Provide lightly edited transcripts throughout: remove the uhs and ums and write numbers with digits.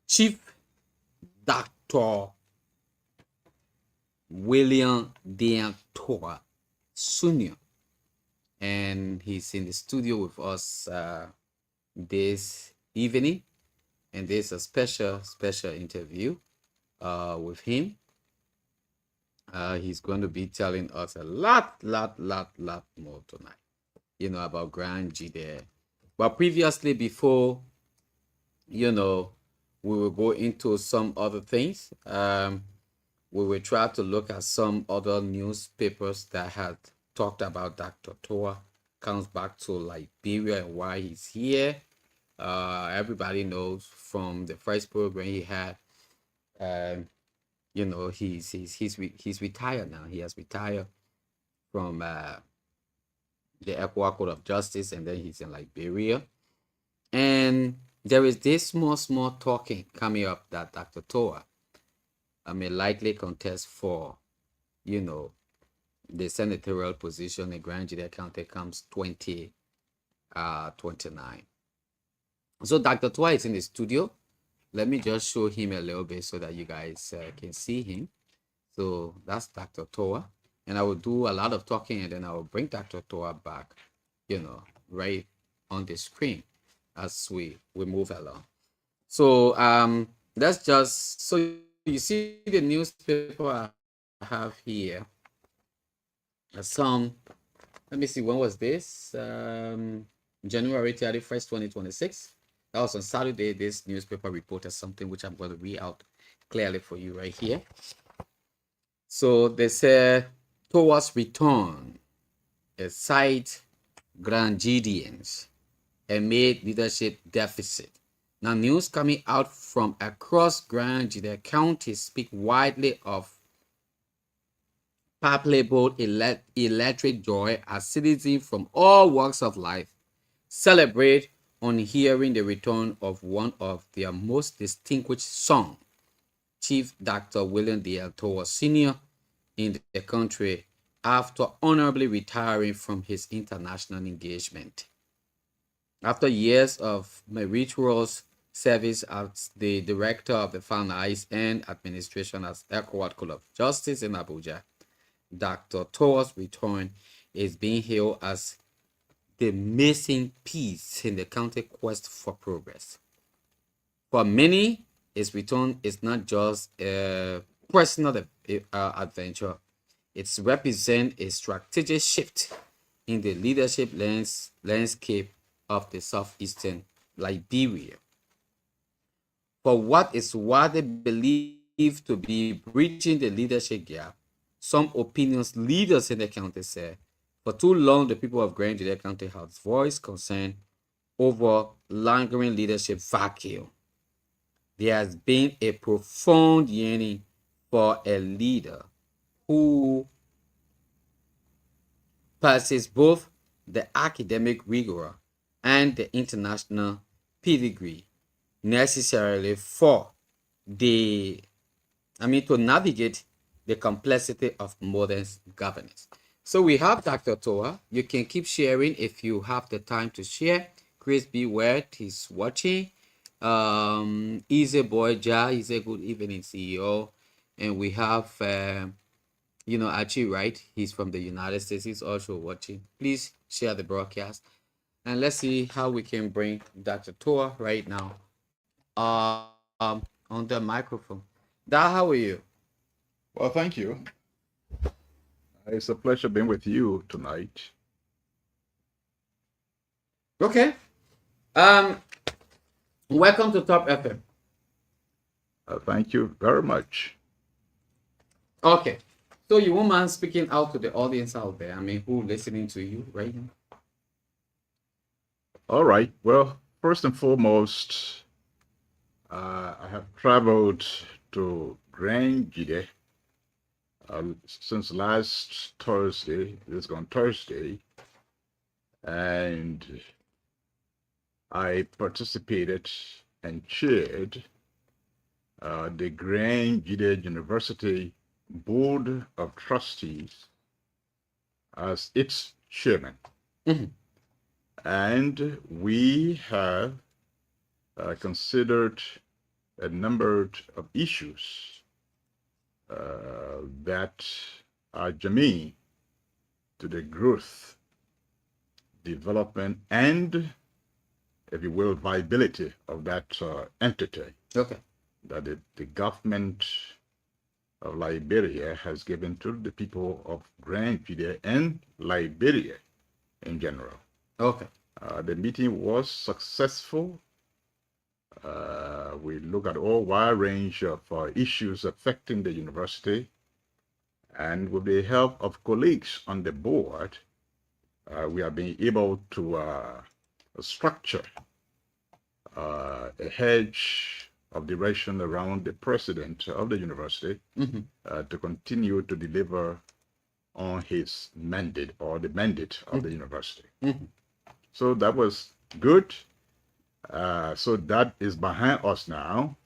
Chief Dr. Deiyan Towah Sr. And he's in the studio with us this evening. And there's a special interview with him. He's going to be telling us a lot more tonight, about Grand Gedeh. But previously, before, we will go into some other things. We will try to look at some other newspapers that had talked about Dr. Towah. Comes back to Liberia and why he's here. Everybody knows from the first program he had. He's retired now. He has retired from the ECOWAS Court of Justice, and then he's in Liberia. And there is this small talking coming up that Dr. Towah may likely contest for, the senatorial position in Grand Gedeh County comes 2029. So Dr. Towah is in the studio. Let me just show him a little bit so that you guys can see him. So that's Dr. Towah. And I will do a lot of talking, and then I will bring Dr. Towah back, right on the screen as we move along. So let's just, so you see the newspaper I have here. Let me see, when was this? January 31st, 2026. That was on Saturday. This newspaper reported something which I'm going to read out clearly for you right here. So they said, Towah's return, a cite Grand Gedehans amid leadership deficit. Now, news coming out from across Grand Gedeh County speak widely of palpable electric joy as citizens from all walks of life celebrate on hearing the return of one of their most distinguished sons, Chief Dr. Deiyan Towah Sr. in the country after honorably retiring from his international engagement. After years of meritorious service as the director of the Finance and Administration at ECOWAS Court of Justice in Abuja, Dr. Towah's return is being hailed as the missing piece in the county quest for progress. For many, his return is not just a personal adventure. It represents a strategic shift in the leadership landscape of the southeastern Liberia. For what is widely believed to be breaching the leadership gap, some opinions leaders in the county say, for too long, the people of Grand Gedeh County have voiced concern over lingering leadership vacuum. There has been a profound yearning for a leader who possesses both the academic rigor and the international pedigree necessarily for to navigate the complexity of modern governance. So we have Dr. Towah. You can keep sharing if you have the time to share. Chris B. Word is watching. Easy Boy Ja, he's a good evening CEO. And we have, Archie Wright. He's from the United States. He's also watching. Please share the broadcast. And let's see how we can bring Dr. Towah right now on the microphone. Da, how are you? Well, thank you. It's a pleasure being with you tonight. Okay. Welcome to Top FM. Thank you very much. Okay. So you won't mind speaking out to the audience out there? Who listening to you right now? All right. Well, first and foremost, I have traveled to Grand Gedeh since last Thursday. It's gone Thursday, and I participated and chaired the Grand Gedeh University Board of Trustees as its chairman. Mm-hmm. And we have considered a number of issues that are germane to the growth, development, and, if you will, viability of that entity. Okay. That the government of Liberia has given to the people of Grand Gedeh and Liberia in general. Okay. The meeting was successful. We look at all wide range of issues affecting the university, and with the help of colleagues on the board, we have been able to structure a hedge of direction around the president of the university to continue to deliver on his mandate, or the mandate of the university. So that was good. So that is behind us now.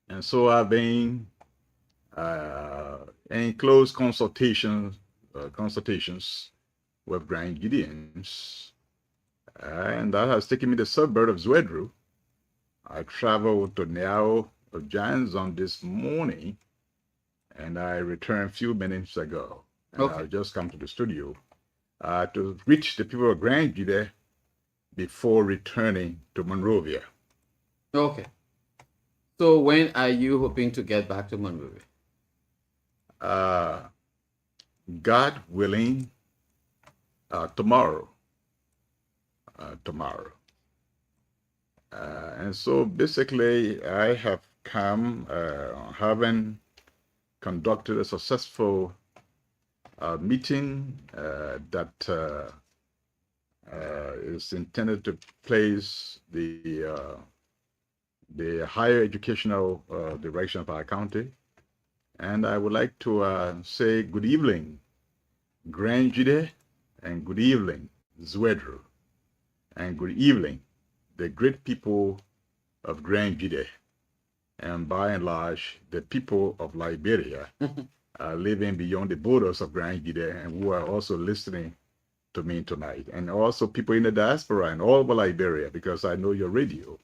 And so I've been in close consultations with Grand Gideons, and that has taken me to the suburb of Zwedru. I traveled to Niao of Janzon this morning, and I returned a few minutes ago. And Okay. I've just come to the studio to reach the people of Grand Gedeh before returning to Monrovia. Okay. So when are you hoping to get back to Monrovia? God willing, tomorrow. And so basically, I have come, having conducted a successful meeting that is intended to place the higher educational direction of our county. And I would like to say good evening, Grand Gedeh, and good evening, Zwedru, and good evening, the great people of Grand Gedeh, and by and large, the people of Liberia living beyond the borders of Grand Gedeh, and who are also listening to me tonight, and also people in the diaspora and all over Liberia, because I know your radio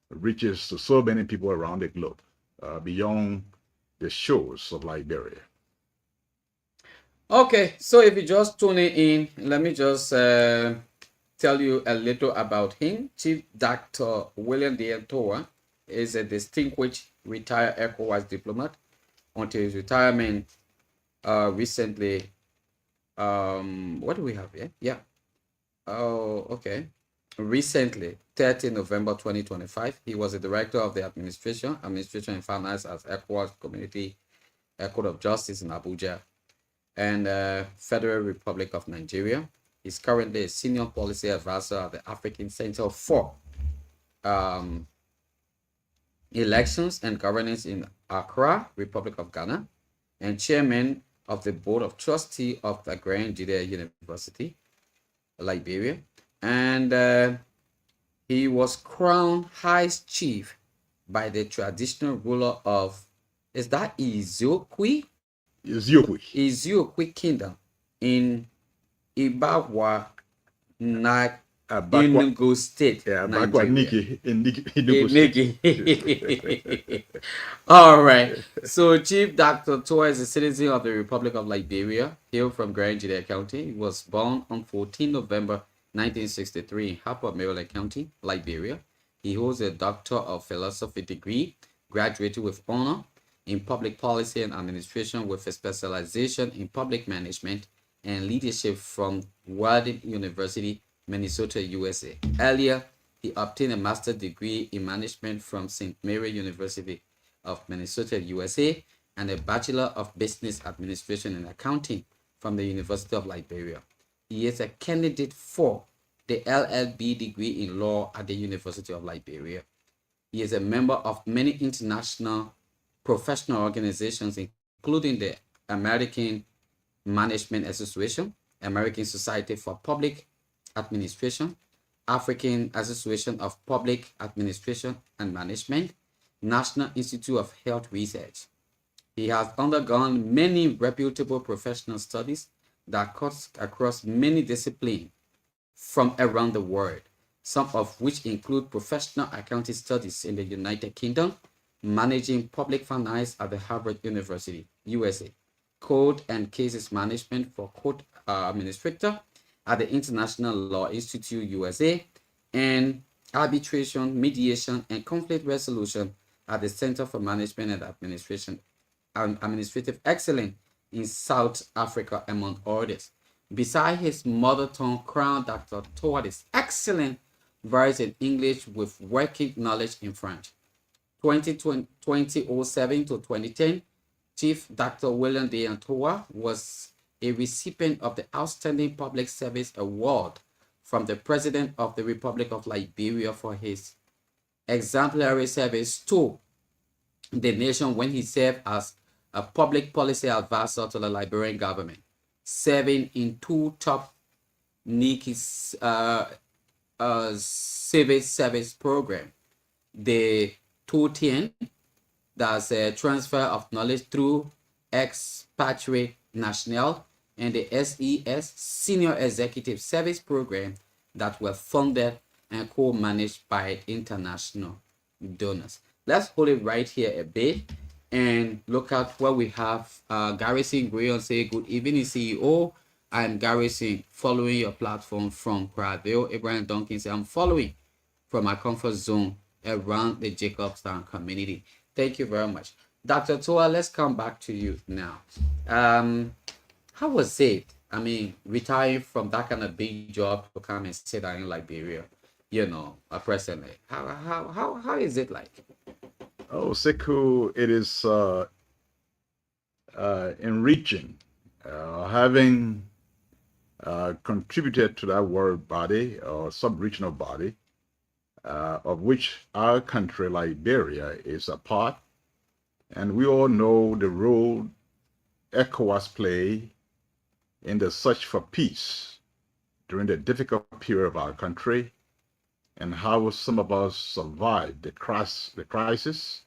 reaches to so many people around the globe, beyond the shores of Liberia. Okay, so if you're just tuning in, let me just tell you a little about him. Chief Dr. William Deiyan Towah is a distinguished retired ECOWAS diplomat. Until his retirement recently, what do we have here? Yeah. Oh, okay. Recently, 30 November 2025, he was the director of the Administration and Finance at ECOWAS Community Court of Justice in Abuja and Federal Republic of Nigeria. He's currently a senior policy advisor at the African Center for Elections and Governance in Accra, Republic of Ghana, and chairman of the Board of Trustees of the Grand Gedeh University, Liberia. And he was crowned High Chief by the traditional ruler of, is that Eziokwe? Eziokwe Kingdom in Ibawa, Enugu State, Nigeria. All right. So Chief Dr. Towah is a citizen of the Republic of Liberia, hailed from Grand Gedeh County. He was born on 14 November 1963 in Harper, Maryland County, Liberia. He holds a Doctor of Philosophy degree, graduated with honor in public policy and administration with a specialization in public management and leadership from Walden University, Minnesota, USA. Earlier, he obtained a master's degree in management from St. Mary University of Minnesota, USA, and a Bachelor of Business Administration and Accounting from the University of Liberia. He is a candidate for the LLB degree in law at the University of Liberia. He is a member of many international professional organizations, including the American Management Association, American Society for Public Administration, African Association of Public Administration and Management, National Institute of Health Research. He has undergone many reputable professional studies that cuts across many disciplines from around the world, some of which include professional accounting studies in the United Kingdom, managing public finance at the Harvard University, USA, code and cases management for court administrator at the International Law Institute, USA, and arbitration, mediation, and conflict resolution at the Center for Management and Administration and Administrative Excellence in South Africa, among others. Beside his mother tongue crown, Dr. Towah is excellent versed in English with working knowledge in French. 2007 to 2010, Chief Dr. William Deiyan Towah was a recipient of the Outstanding Public Service Award from the President of the Republic of Liberia for his exemplary service to the nation when he served as a public policy advisor to the Liberian government, serving in two top NICI's civil service program, the 210, that's a transfer of knowledge through expatriate national, and the SES, Senior Executive Service Program, that were funded and co-managed by international donors. Let's hold it right here a bit and look at what we have. Garrison Grayon say, good evening, CEO. I'm Garrison, following your platform from Pradale. Abraham Duncan say, I'm following from my comfort zone around the Jacobstown community. Thank you very much. Dr. Towah, let's come back to you now. How was it? I mean, retiring from that kind of big job to come and sit down in Liberia, presently. How is it like? Oh, Sheku, it is enriching. Having contributed to that world body or sub-regional body, of which our country, Liberia, is a part, and we all know the role ECOWAS play in the search for peace during the difficult period of our country, and how some of us survived the crisis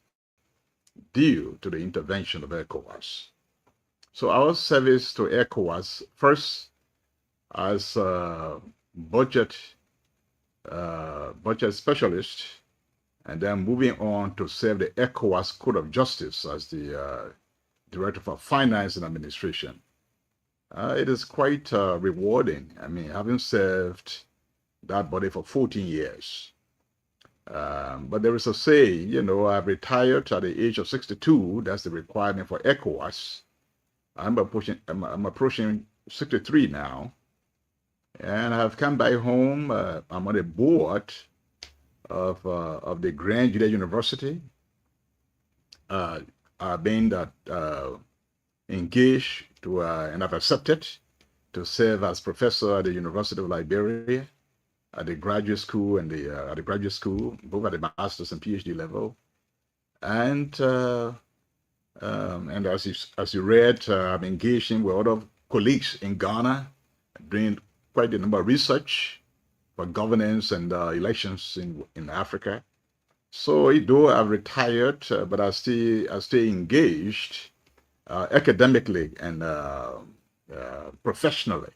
due to the intervention of ECOWAS. So our service to ECOWAS, first as a budget specialist, and then moving on to serve the ECOWAS Court of Justice as the Director for Finance and Administration. It is quite rewarding. I mean, having served that body for 14 years. But there is a saying, I've retired at the age of 62. That's the requirement for ECOWAS. I'm approaching 63 now. And I've come back home. I'm on the board of the Grand Gedeh University. I've been engaged to, and I've accepted to serve as professor at the University of Liberia, at the graduate school and at the graduate school, both at the master's and PhD level. And as you read, I'm engaging with other colleagues in Ghana, doing quite a number of research for governance and elections in Africa. So though I've retired, but I stay engaged academically and professionally.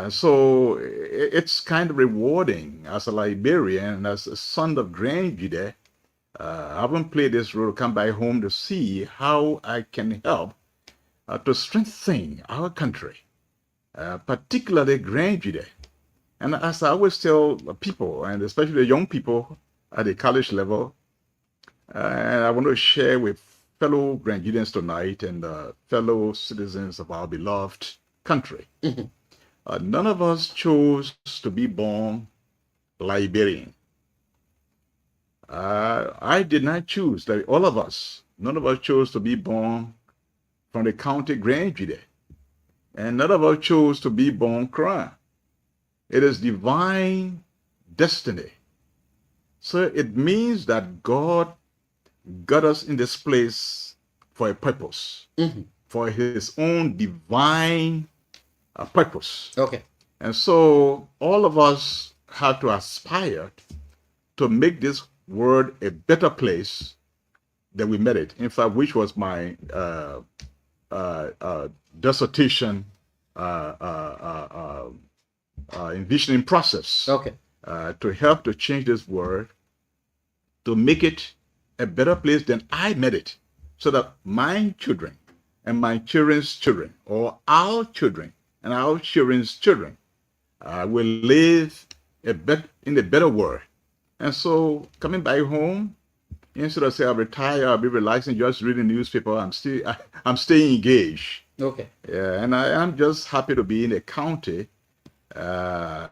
So it's kind of rewarding as a Liberian, as a son of Grand Gedeh. I haven't played this role, come back home to see how I can help to strengthen our country, particularly Grand Gedeh. And as I always tell people, and especially young people at the college level, and I want to share with fellow Grand Gedeans tonight and fellow citizens of our beloved country. None of us chose to be born Liberian. I did not choose, that all of us, none of us chose to be born from the county Grand Gedeh. And none of us chose to be born Koromah. It is divine destiny. So it means that God got us in this place for a purpose, for his own divine purpose. Okay. And so all of us have to aspire to make this world a better place than we made it. In fact, which was my dissertation envisioning process. Okay. to help to change this world, to make it a better place than I made it, so that my children and my children's children, or our children and our children's children, will live in a better world. And so, coming back home, instead of saying I'll retire, I'll be relaxing, just reading newspaper, I'm staying engaged. Okay. Yeah, and I am just happy to be in a county and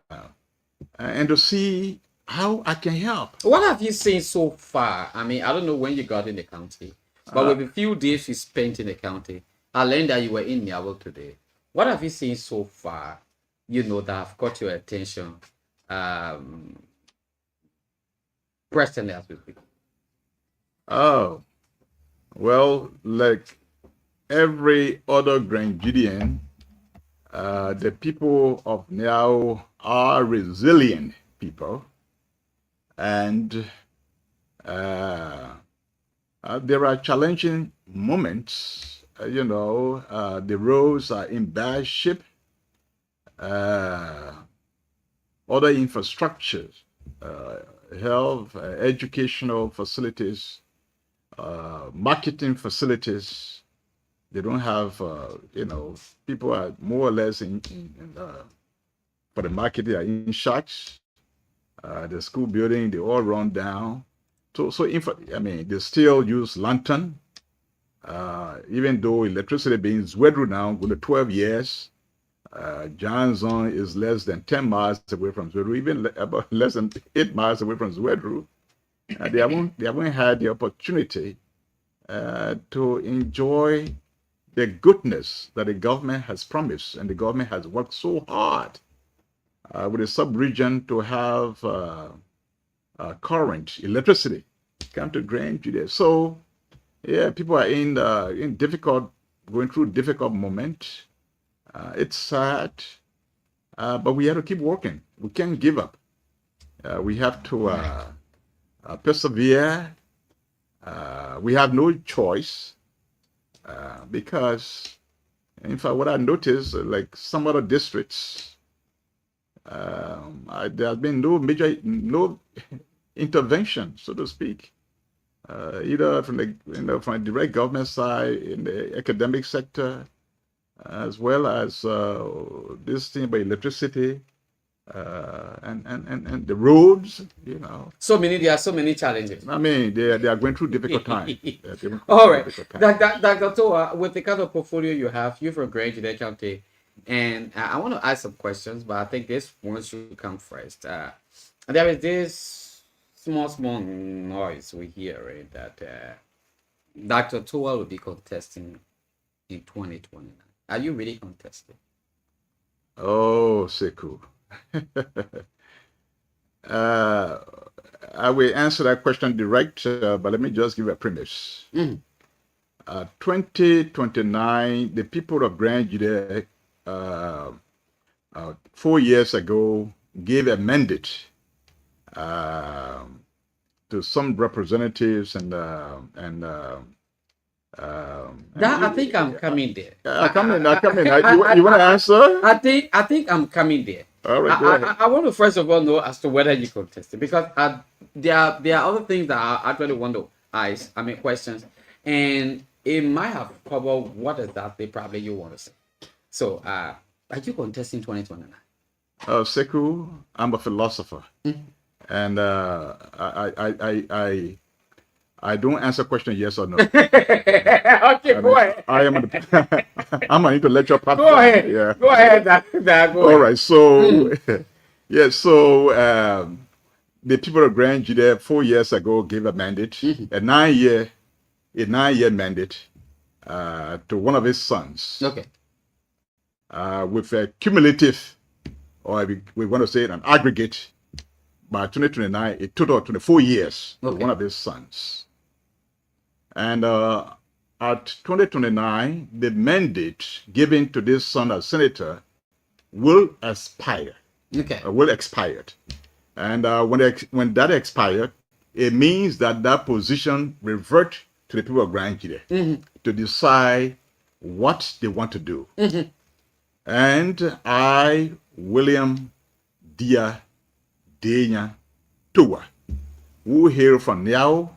to see how I can help. What have you seen so far? I mean, I don't know when you got in the county, but with the few days you spent in the county, I learned that you were in Niawil today. What have you seen so far, that have caught your attention, presently as we speak? Oh, well, like every other Grand Gideon, the people of Niau are resilient people, and there are challenging moments. The roads are in bad shape. Other infrastructures, health, educational facilities, marketing facilities, they don't have, people are more or less for the market, they are in shacks. The school building, they all run down. They still use lantern, even though electricity being Zwedru now, go to 12 years. Johnson is less than 10 miles away from Zwedru, even about less than 8 miles away from Zwedru. They haven't had the opportunity to enjoy the goodness that the government has promised, and the government has worked so hard with the sub-region to have current electricity come to Grand Gedeh. So, yeah, people are going through difficult moment. It's sad, but we have to keep working. We can't give up. We have to persevere. We have no choice because, in fact, what I noticed, like some other districts, there has been no intervention, so to speak, either from the direct government side, in the academic sector, as well as this thing about electricity and the roads. There are so many challenges. I mean, they are going through difficult times. All right, Dr. Towah, with the kind of portfolio you have, you're from Grand Gedeh County, and I want to ask some questions, but I think this one should come first. There is this small noise we hear, right, that Dr. Towah will be contesting in 2029. Are you really contesting? Oh, Sheku. I will answer that question direct, but let me just give a premise. 2029, the people of Grand Gedeh 4 years ago gave a mandate to some representatives and I think I'm coming there. I come in. You want to answer? I think I'm coming there. All right, I want to first of all know as to whether you contested, because there are other things that I actually want to ask. I mean, questions, and it might have covered what exactly probably you want to say. So, are you contesting 2029? Sheku, I'm a philosopher, and I don't answer questions yes or no. Okay, go ahead. I'm an intellectual partner. Go ahead. Yeah. Go ahead. All right. So, yeah. So, the people of Grand Gedeh 4 years ago gave a mandate, a 9-year mandate, to one of his sons. Okay. With a cumulative, or we want to say an aggregate, by 2029, a total of 24 years to one of his sons. And at 2029, the mandate given to this son as senator will expire. Okay. Will expire. And when that expired, it means that position revert to the people of Grand Gedeh to decide what they want to do. And I, William Deiyan Deiyan Towah, who hail from Niao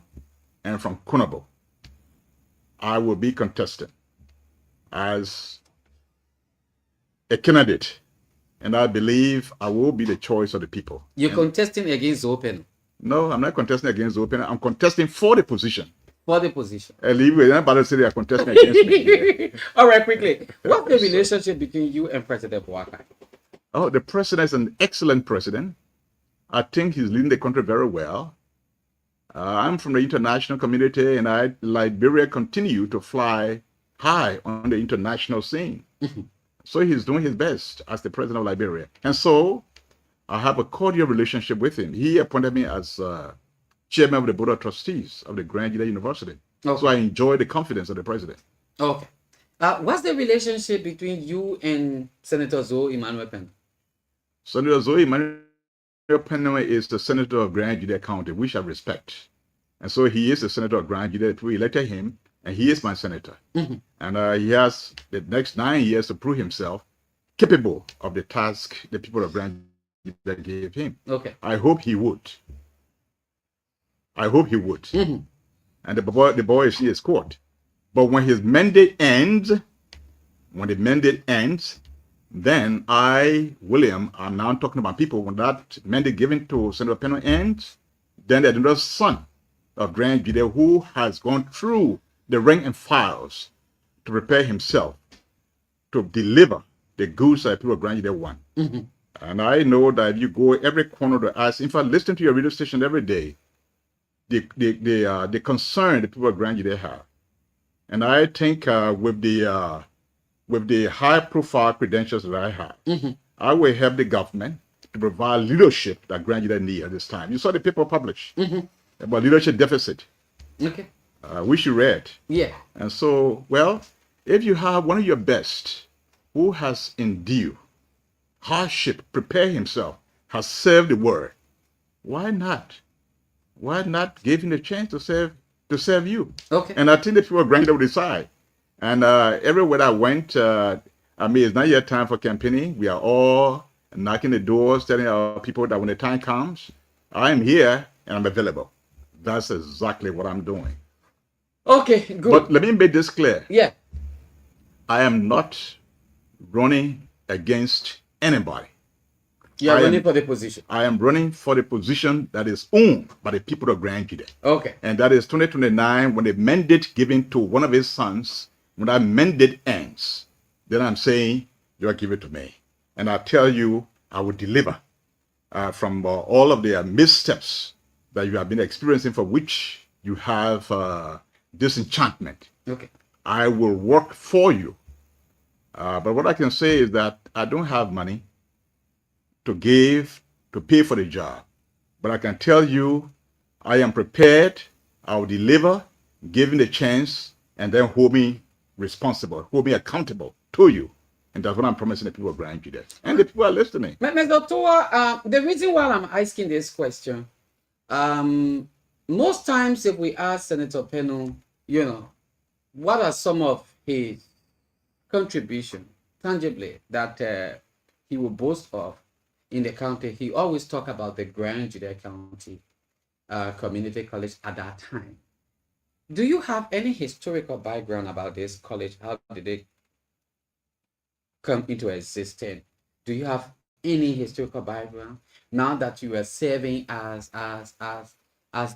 and from Koromah. I will be contesting as a candidate, and I believe I will be the choice of the people. You're contesting against Open. No, I'm not contesting against Open. I'm contesting for the position. For the position. Anybody say they are contesting against me. All right, quickly. What's the relationship between you and President Buhari? Oh, the president is an excellent president. I think he's leading the country very well. I'm from the international community, and Liberia continue to fly high on the international scene. So he's doing his best as the president of Liberia. And so I have a cordial relationship with him. He appointed me as chairman of the board of trustees of the Grand Gedeh University. Okay. So I enjoy the confidence of the president. Okay. What's the relationship between you and Senator Zoe Emmanuel Penn? Senator Zoe Emmanuel Penn is the senator of Grand Gedeh County, which I respect. And so he is the senator of Grand Gedeh. We elected him, and he is my senator. And he has the next 9 years to prove himself capable of the task the people of Grand Gedeh gave him. Okay. I hope he would. I hope he would. And the boy is in his court. But when his mandate ends, then William, I'm now talking about people, when that mandate given to Senator Penn ends, then there's another son of Grand Gedeh who has gone through the rank and files to prepare himself to deliver the goods that people of Grand Gedeh want. And I know that if you go every corner of the earth, in fact, listen to your radio station every day, the concern the people of Grand Gedeh have. And I think with the high-profile credentials that I have, I will help the government to provide leadership that Grand Gedeh needs at this time. You saw the paper published about leadership deficit, which you read. Yeah. And so, well, if you have one of your best who has endured hardship, prepare himself, has served the word, why not? Why not give him a chance to serve you? Okay. And I think the people of Grand Gedeh will decide. And everywhere I went, it's not yet time for campaigning. We are all knocking the doors, telling our people that when the time comes, I am here and I'm available. That's exactly what I'm doing. Okay, good. But let me make this clear. Yeah. I am not running against anybody. You are running for the position. I am running for the position that is owned by the people of Grand Gedeh. Okay. And that is 2029, when the mandate given to one of his sons, when that mandate ends, then I'm saying, you give it to me. And I tell you, I will deliver from all of the missteps that you have been experiencing, for which you have disenchantment. Okay. I will work for you. But what I can say is that I don't have money to give, to pay for the job. But I can tell you, I am prepared, I will deliver, given the chance, and then hold me responsible, hold me accountable to you. And that's what I'm promising the people of Grand Gedeh. And the people are listening. Mr. Towah, the reason why I'm asking this question, most times if we ask Senator Penn, what are some of his contributions, tangibly, that he will boast of in the county, he always talk about the Grand Gedeh County Community College at that time. Do you have any historical background about this college? How did it come into existence? Do you have any historical background now that you are serving as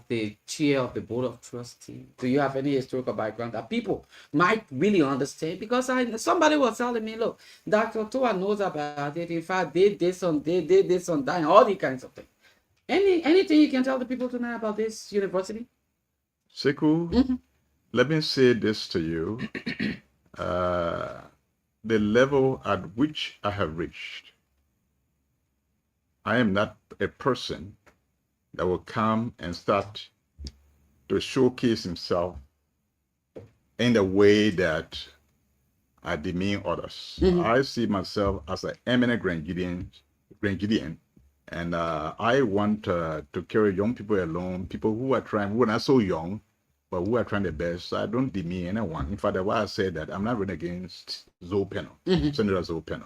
the chair of the board of trustees? Do you have any historical background that people might really understand? Because somebody was telling me, look, Dr. Towah knows about it. In fact, they did this on that, and all these kinds of things. Anything you can tell the people tonight about this university? Sheku, let me say this to you. The level at which I have reached, I am not a person that will come and start to showcase himself in the way that I demean others. I see myself as an eminent Grand Gedean, and I want to carry young people along, people who are not so young, but who are trying their best. I don't demean anyone. In fact, that's why I said that I'm not running against Zoe Penn, Senator Zoe Penn,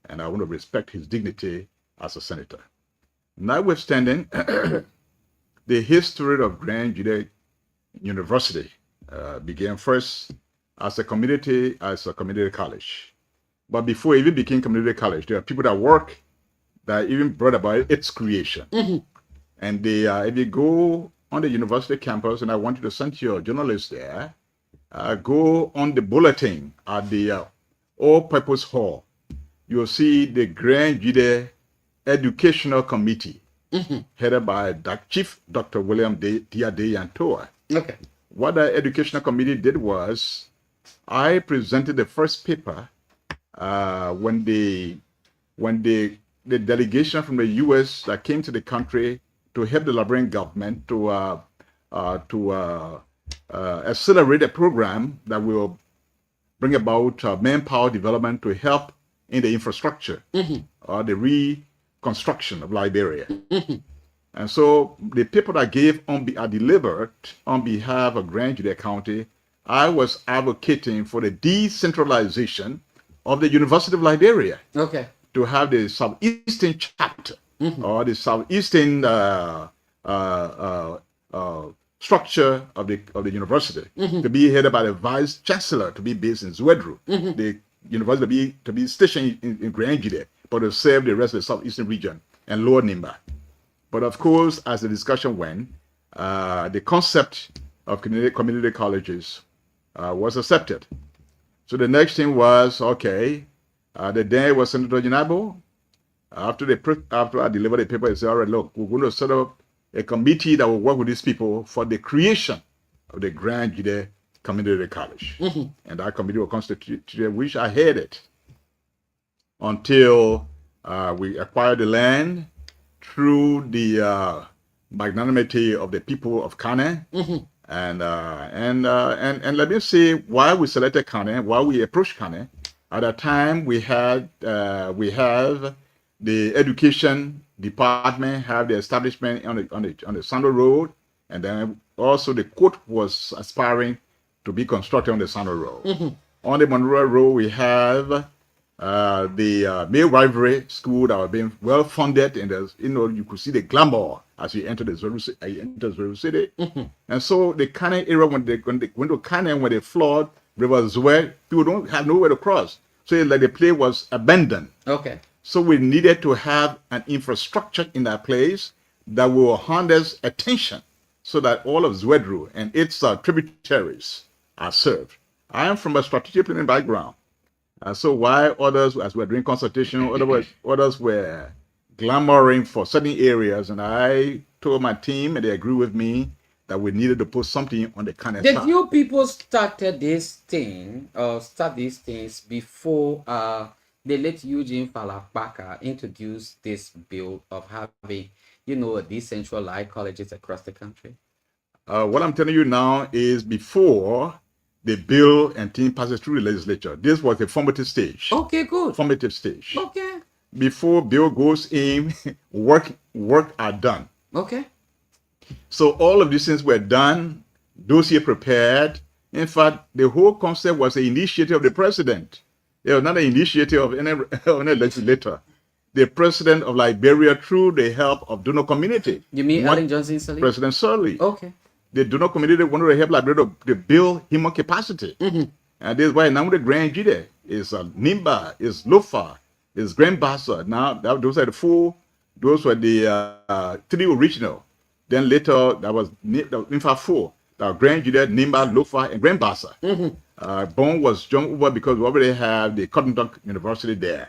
and I want to respect his dignity as a senator. Notwithstanding the history of Grand Gedeh University began first as a community college. But before it even became community college, there are people that work that even brought about its creation. And they, if you go on the university campus, and I want you to send your journalists there, go on the bulletin at the all-purpose hall. You'll see the Grand Gedeh Educational Committee, headed by Chief Dr. Deiyan Towah. Okay. What the educational committee did was, I presented the first paper when the delegation from the U.S. that came to the country to help the Liberian government to accelerate a program that will bring about manpower development to help in the infrastructure or the reconstruction of Liberia. And so the people that gave are delivered on behalf of Grand Gedeh County, I was advocating for the decentralization of the University of Liberia. Okay. To have the southeastern chapter or the southeastern structure of the university to be headed by the vice chancellor, to be based in Zwedru. The university to be stationed in Grand Gedeh, but to serve the rest of the southeastern region and Lower Nimba. But of course, as the discussion went, the concept of community colleges was accepted. So the next thing was, okay, the day was Senator Jinabo. After I delivered the paper, he said, all right, look, we're going to set up a committee that will work with these people for the creation of the Grand Gedeh Community College. And that committee was constituted, which I headed until we acquired the land through the magnanimity of the people of Kane. And let me say why we selected Kane, why we approached Kane. At that time, we have the education department, have the establishment on the Sando Road, and then also the court was aspiring to be constructed on the Sando Road. On the Monroe Road, we have the midwifery school that was being well funded, and you could see the glamour as you enter the Zuru city. And so the Kane area, when they went to Kane, when they flood River Zwe, people don't have nowhere to cross. So like the place was abandoned. Okay. So we needed to have an infrastructure in that place that will harness attention so that all of Zwedru and its tributaries are served. I am from a strategic planning background. So while others, as we're doing consultation, others were glamoring for certain areas, and I told my team, and they agreed with me, that we needed to put something on the kind of Did side. you people started this thing or start these things before the late Eugene Falapaka introduced this bill of having, a decentralized colleges across the country? What I'm telling you now is before the bill and thing passes through the legislature. This was the formative stage. Okay, good. Formative stage. Okay. Before bill goes in, work are done. Okay. So all of these things were done, dossier prepared. In fact, the whole concept was an initiative of the president. It was not an initiative of any legislator. The president of Liberia, through the help of donor community. You mean Ellen Johnson Sirleaf? President Sirleaf. Okay. The donor community wanted to help Liberia to build human capacity. And this is why now the Grand Gedeh is Nimba, is Lofa, is Grand Bassa. Now those are the four. Those were the three original. Then later that was in fact four. Grand Gedeh, Nimba, Lofa, and Grand Bassa. Bone was jumped over because we already have the Cotton Duck University there.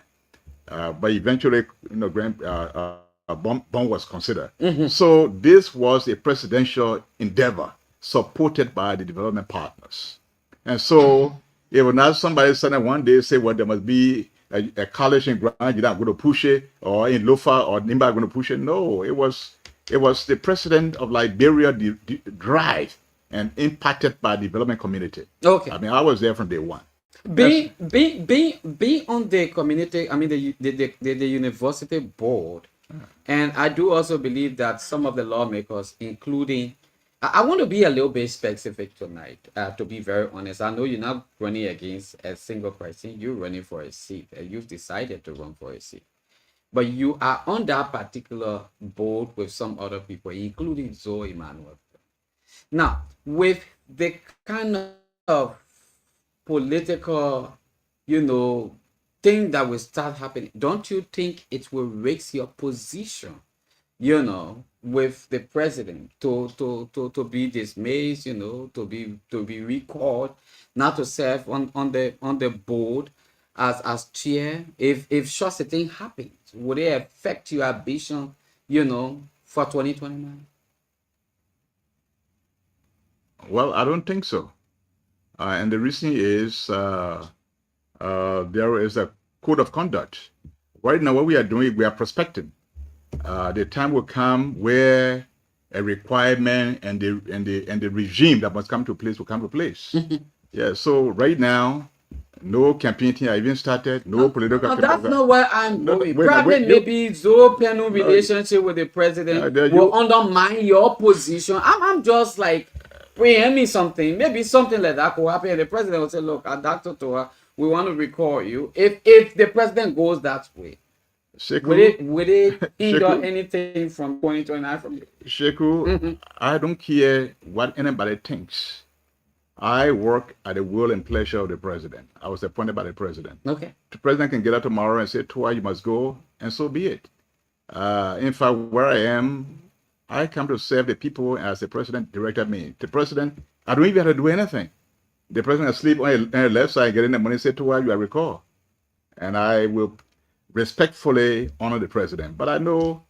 But eventually, Bone was considered. So this was a presidential endeavor supported by the development partners. And so it was not somebody suddenly one day say, well, there must be a college in Grand Gedeh going to push it, or in Lofa or Nimba going to push it. No, it was the president of Liberia drive and impacted by the development community. Okay. I mean, I was there from day one. Being on the community, I mean the university board, and I do also believe that some of the lawmakers, including, I want to be a little bit specific tonight, to be very honest. I know you're not running against a single person, you're running for a seat, and you've decided to run for a seat. but you are on that particular board with some other people, including Zoe Emmanuel. Now, with the kind of political, thing that will start happening, don't you think it will raise your position, with the president to be dismissed, to be recalled, not to serve on the board as chair? If such a thing happens, would it affect your ambition, for 2029? Well, I don't think so. And the reason is there is a code of conduct. Right now, what we are doing, we are prospecting. The time will come where a requirement and the regime that must come to place will come to place. Yeah. So right now, no campaign thing I even started. No political. No, that's not where I'm No, going. wait, Probably wait, maybe Zoe Penal relationship with the president will undermine your position. I'm just like preempting something. Maybe something like that could happen. And the president will say, "Look, Dr. Towah, we want to recall you." If the president goes that way, Sheku, would it hinder Sheku, anything from 2029 from you? Sheku, I don't care what anybody thinks. I work at the will and pleasure of the president. I was appointed by the president. Okay. The president can get up tomorrow and say, Towah, you must go, and so be it. In fact, where I am, I come to serve the people as the president directed me. The president, I don't even have to do anything. The president asleep on the left side, getting the money, and say, Towah, you are recalled. And I will respectfully honor the president. But I know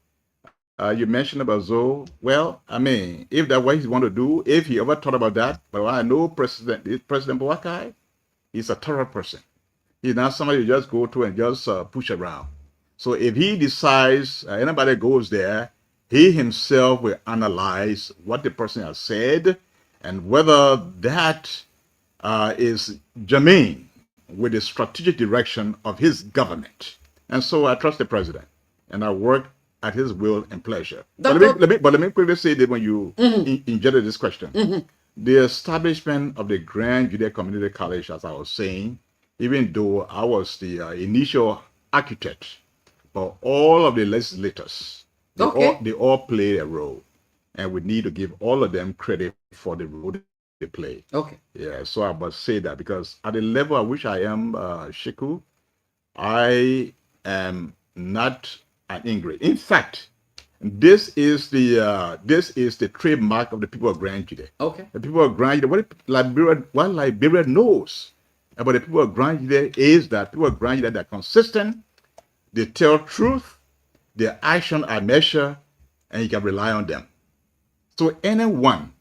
you mentioned about Zoe. Well, I mean, if that's what he want to do, if he ever thought about that, but I know President Boakai, he's a thorough person. He's not somebody you just go to and just push around. So if he decides anybody goes there, he himself will analyze what the person has said and whether that is germane with the strategic direction of his government. And so I trust the president, and I work at his will and pleasure. But let me quickly say that when you injected this question, the establishment of the Grand Gedeh Community College, as I was saying, even though I was the initial architect, but all of the legislators, they all play a role, and we need to give all of them credit for the role they play. Okay. Yeah, so I must say that because at the level at which I am, Sheku, I am not an ingrate. In fact, this is the trademark of the people of Grand Gedeh. Okay. The people of Grand Gedeh, what Liberia knows about the people of Grand Gedeh is that people of Grand Gedeh, they're consistent, they tell truth, their action are measured, and you can rely on them. So anyone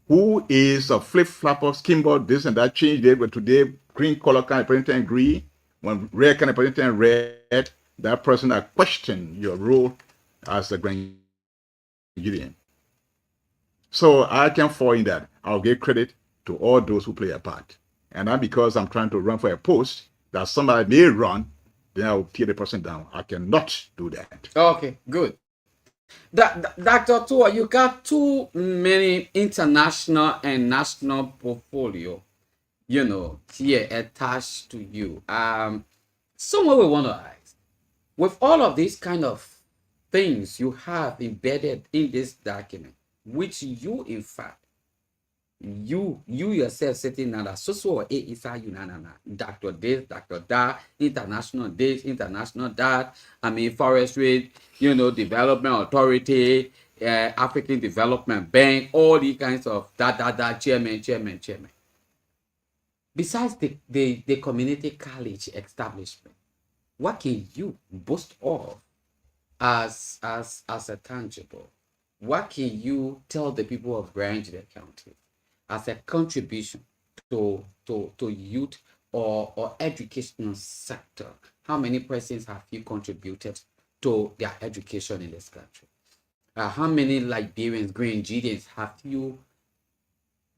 who is a flip-flopper, skimmer, this and that, change there, but today green color kind of presenting green, when red kind of presenting red, that person that question your role as a Grand Gedeh. So I can fall in that. I'll give credit to all those who play a part. And not because I'm trying to run for a post that somebody may run, then I'll tear the person down. I cannot do that. Okay, good. Dr. Towah, you got too many international and national portfolio, here attached to you. Someone will want to ask, with all of these kind of things you have embedded in this document, which you, in fact, you yourself sitting at a social Dr. this, Dr. that, international this, international that, forestry, development authority, African Development Bank, all these kinds of chairman. Besides the community college establishment, what can you boast of as a tangible? What can you tell the people of Grand Gedeh County as a contribution to youth or educational sector? How many persons have you contributed to their education in this country? How many Liberians, Grand Gedeans, have you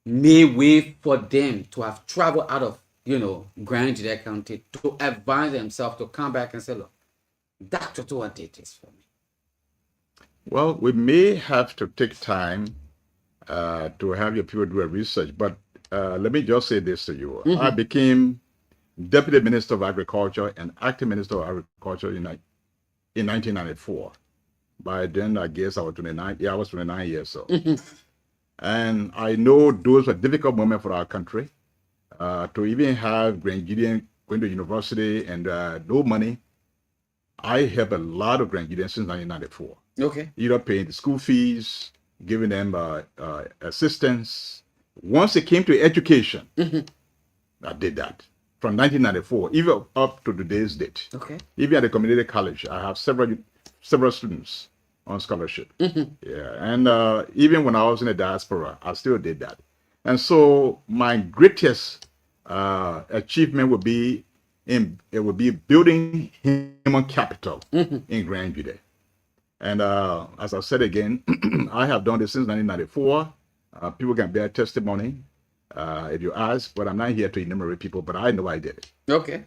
made way for them to have traveled out of Grand Gedeh County to advance themselves to come back and say, look, Dr. Towah did this for me? Well, we may have to take time to have your people do a research, but let me just say this to you. I became Deputy Minister of Agriculture and Acting Minister of Agriculture in in 1994. By then, I guess I was 29. Yeah, I was 29 years old. And I know those were difficult moments for our country. To even have Grand Gedeh going to university and no money. I helped a lot of Grand Gedeh since 1994. Okay. Either paying the school fees, giving them assistance. Once it came to education, I did that from 1994, even up to today's date. Okay. Even at the community college, I have several students on scholarship. Yeah, and even when I was in the diaspora, I still did that. And so my greatest achievement would be building human capital in Grand Gedeh. And as I said again, I have done this since 1994. People can bear testimony if you ask, but I'm not here to enumerate people, but I know I did it. Okay.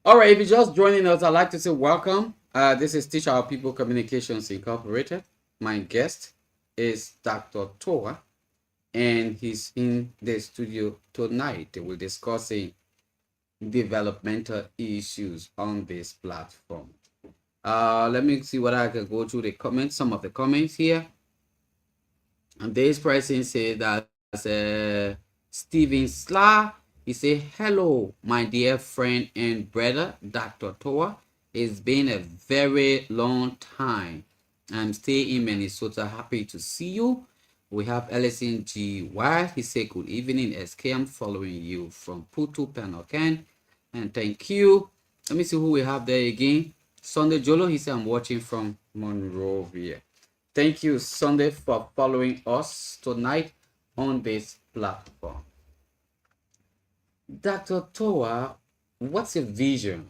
All right, if you're just joining us, I'd like to say welcome. This is Teach Our People Communications Incorporated. My guest is Dr. Towah, and he's in the studio tonight. We're discussing developmental issues on this platform. Let me see what I can go through the comments, some of the comments here. And this person said that Stephen Sla, he said, hello, my dear friend and brother, Dr. Towah. It's been a very long time. I'm staying in Minnesota. Happy to see you. We have Ellison G. Wild. He said, good evening, SK. I'm following you from Putu, Penokan. And thank you. Let me see who we have there again. Sunday Jolo, he said, I'm watching from Monrovia. Thank you, Sunday, for following us tonight on this platform. Dr. Towah, what's your vision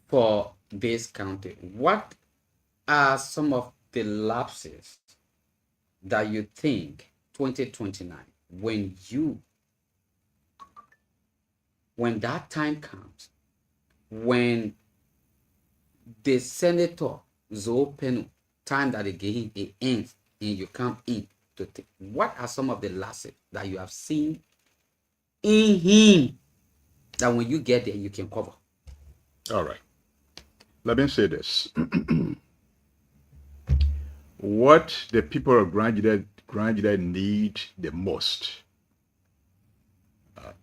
for this county? What are some of the lapses that you think 2029, when that time comes, when the senator Zopenu, time that again it ends and you come in to take, what are some of the lapses that you have seen in him that when you get there you can cover? All right. Let me say this. What the people of Grand Gedeh need the most,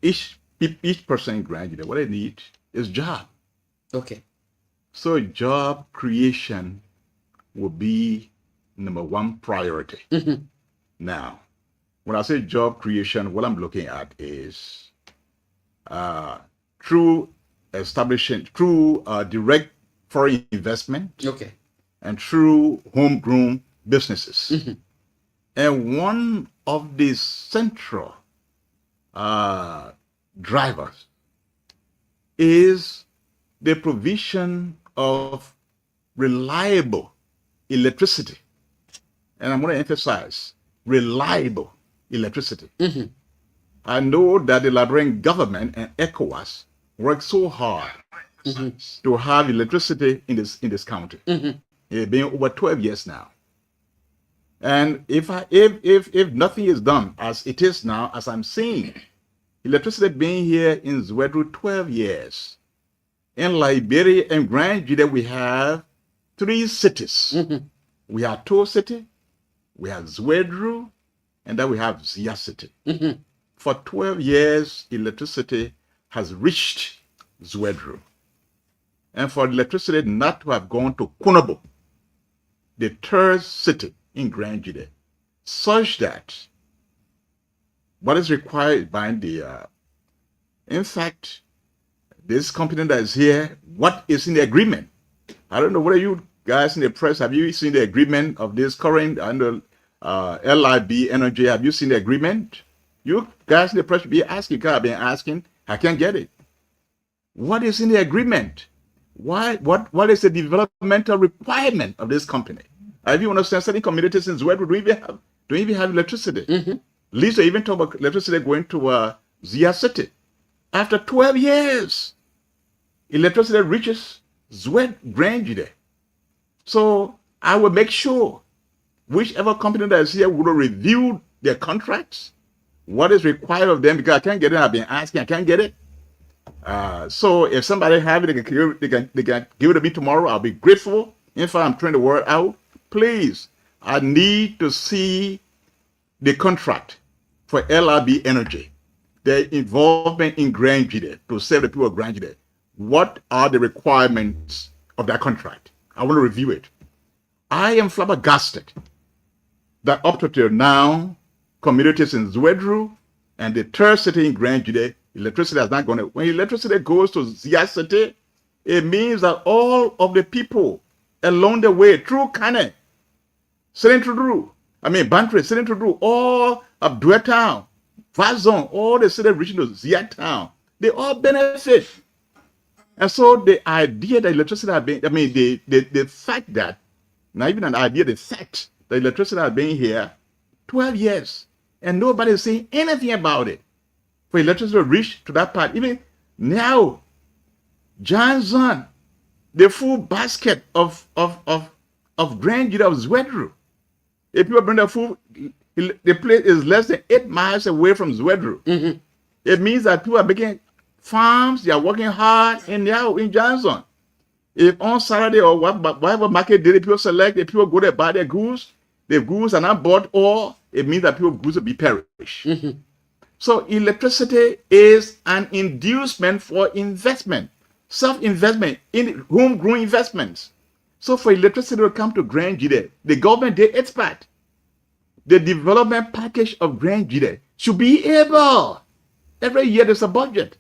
each person in Grand Gedeh, what they need is job. Okay. So job creation will be #1 priority. Now, when I say job creation, what I'm looking at is through direct foreign investment. Okay. And through homegrown businesses. And one of the central drivers is the provision of reliable electricity. And I'm going to emphasize reliable electricity. I know that the Liberian government and ECOWAS work so hard to have electricity in this county. It's been over 12 years now. And if nothing is done as it is now, as I'm seeing, electricity being here in Zwedru 12 years. In Liberia and Grand Gedeh, we have 3 cities. We have Tow City, we have Zwedru, and then we have Zia City. For 12 years, electricity has reached Zwedru. And for electricity not to have gone to Kunabo, the 3rd city in Grand Gedeh, such that what is required by the, in fact, this company that is here, what is in the agreement? I don't know whether you guys in the press, have you seen the agreement of this current under LIB Energy? Have you seen the agreement? You guys in the press should be asking, because I've been asking, I can't get it. What is in the agreement? What is the developmental requirement of this company? If you understand, certain communities in Zwedru don't even have electricity. Lisa even talk about electricity going to Zia City. After 12 years, electricity reaches Grand Gedeh. So I will make sure whichever company that is here will review their contracts, what is required of them, because I can't get it. I've been asking, I can't get it. So if somebody have it, they can give it to me tomorrow. I'll be grateful. In fact, I'm trying to work out. Please, I need to see the contract for LIB Energy, their involvement in Grand Gedeh to serve the people of Grand Gedeh. What are the requirements of that contract? I want to review it. I am flabbergasted that up to till now, communities in Zwedru and the third city in Grand Gedeh, electricity has not gone. When electricity goes to Zia City, it means that all of the people along the way through Kane, Bantry, sitting through all of Due Town, Vazon, all the city reaching to Zia Town, they all benefit. And so the idea that electricity has been, the fact that, not even an idea, the fact that electricity has been here 12 years and nobody is saying anything about it. For electricity to reach to that part, even now, Johnson, the full basket of Grand Gedeh of Zwedru. If people bring the food, the place is less than 8 miles away from Zwedru. It means that people are making farms, they are working hard in Johnson. If on Saturday or whatever market day people select, if people go there buy their goods, the goods are not bought, or it means that people's goods will be perished. So electricity is an inducement for investment, self-investment, in homegrown investments. So for electricity to come to Grand Gedeh, the government, they expect the development package of Grand Gedeh should be able, every year there's a budget,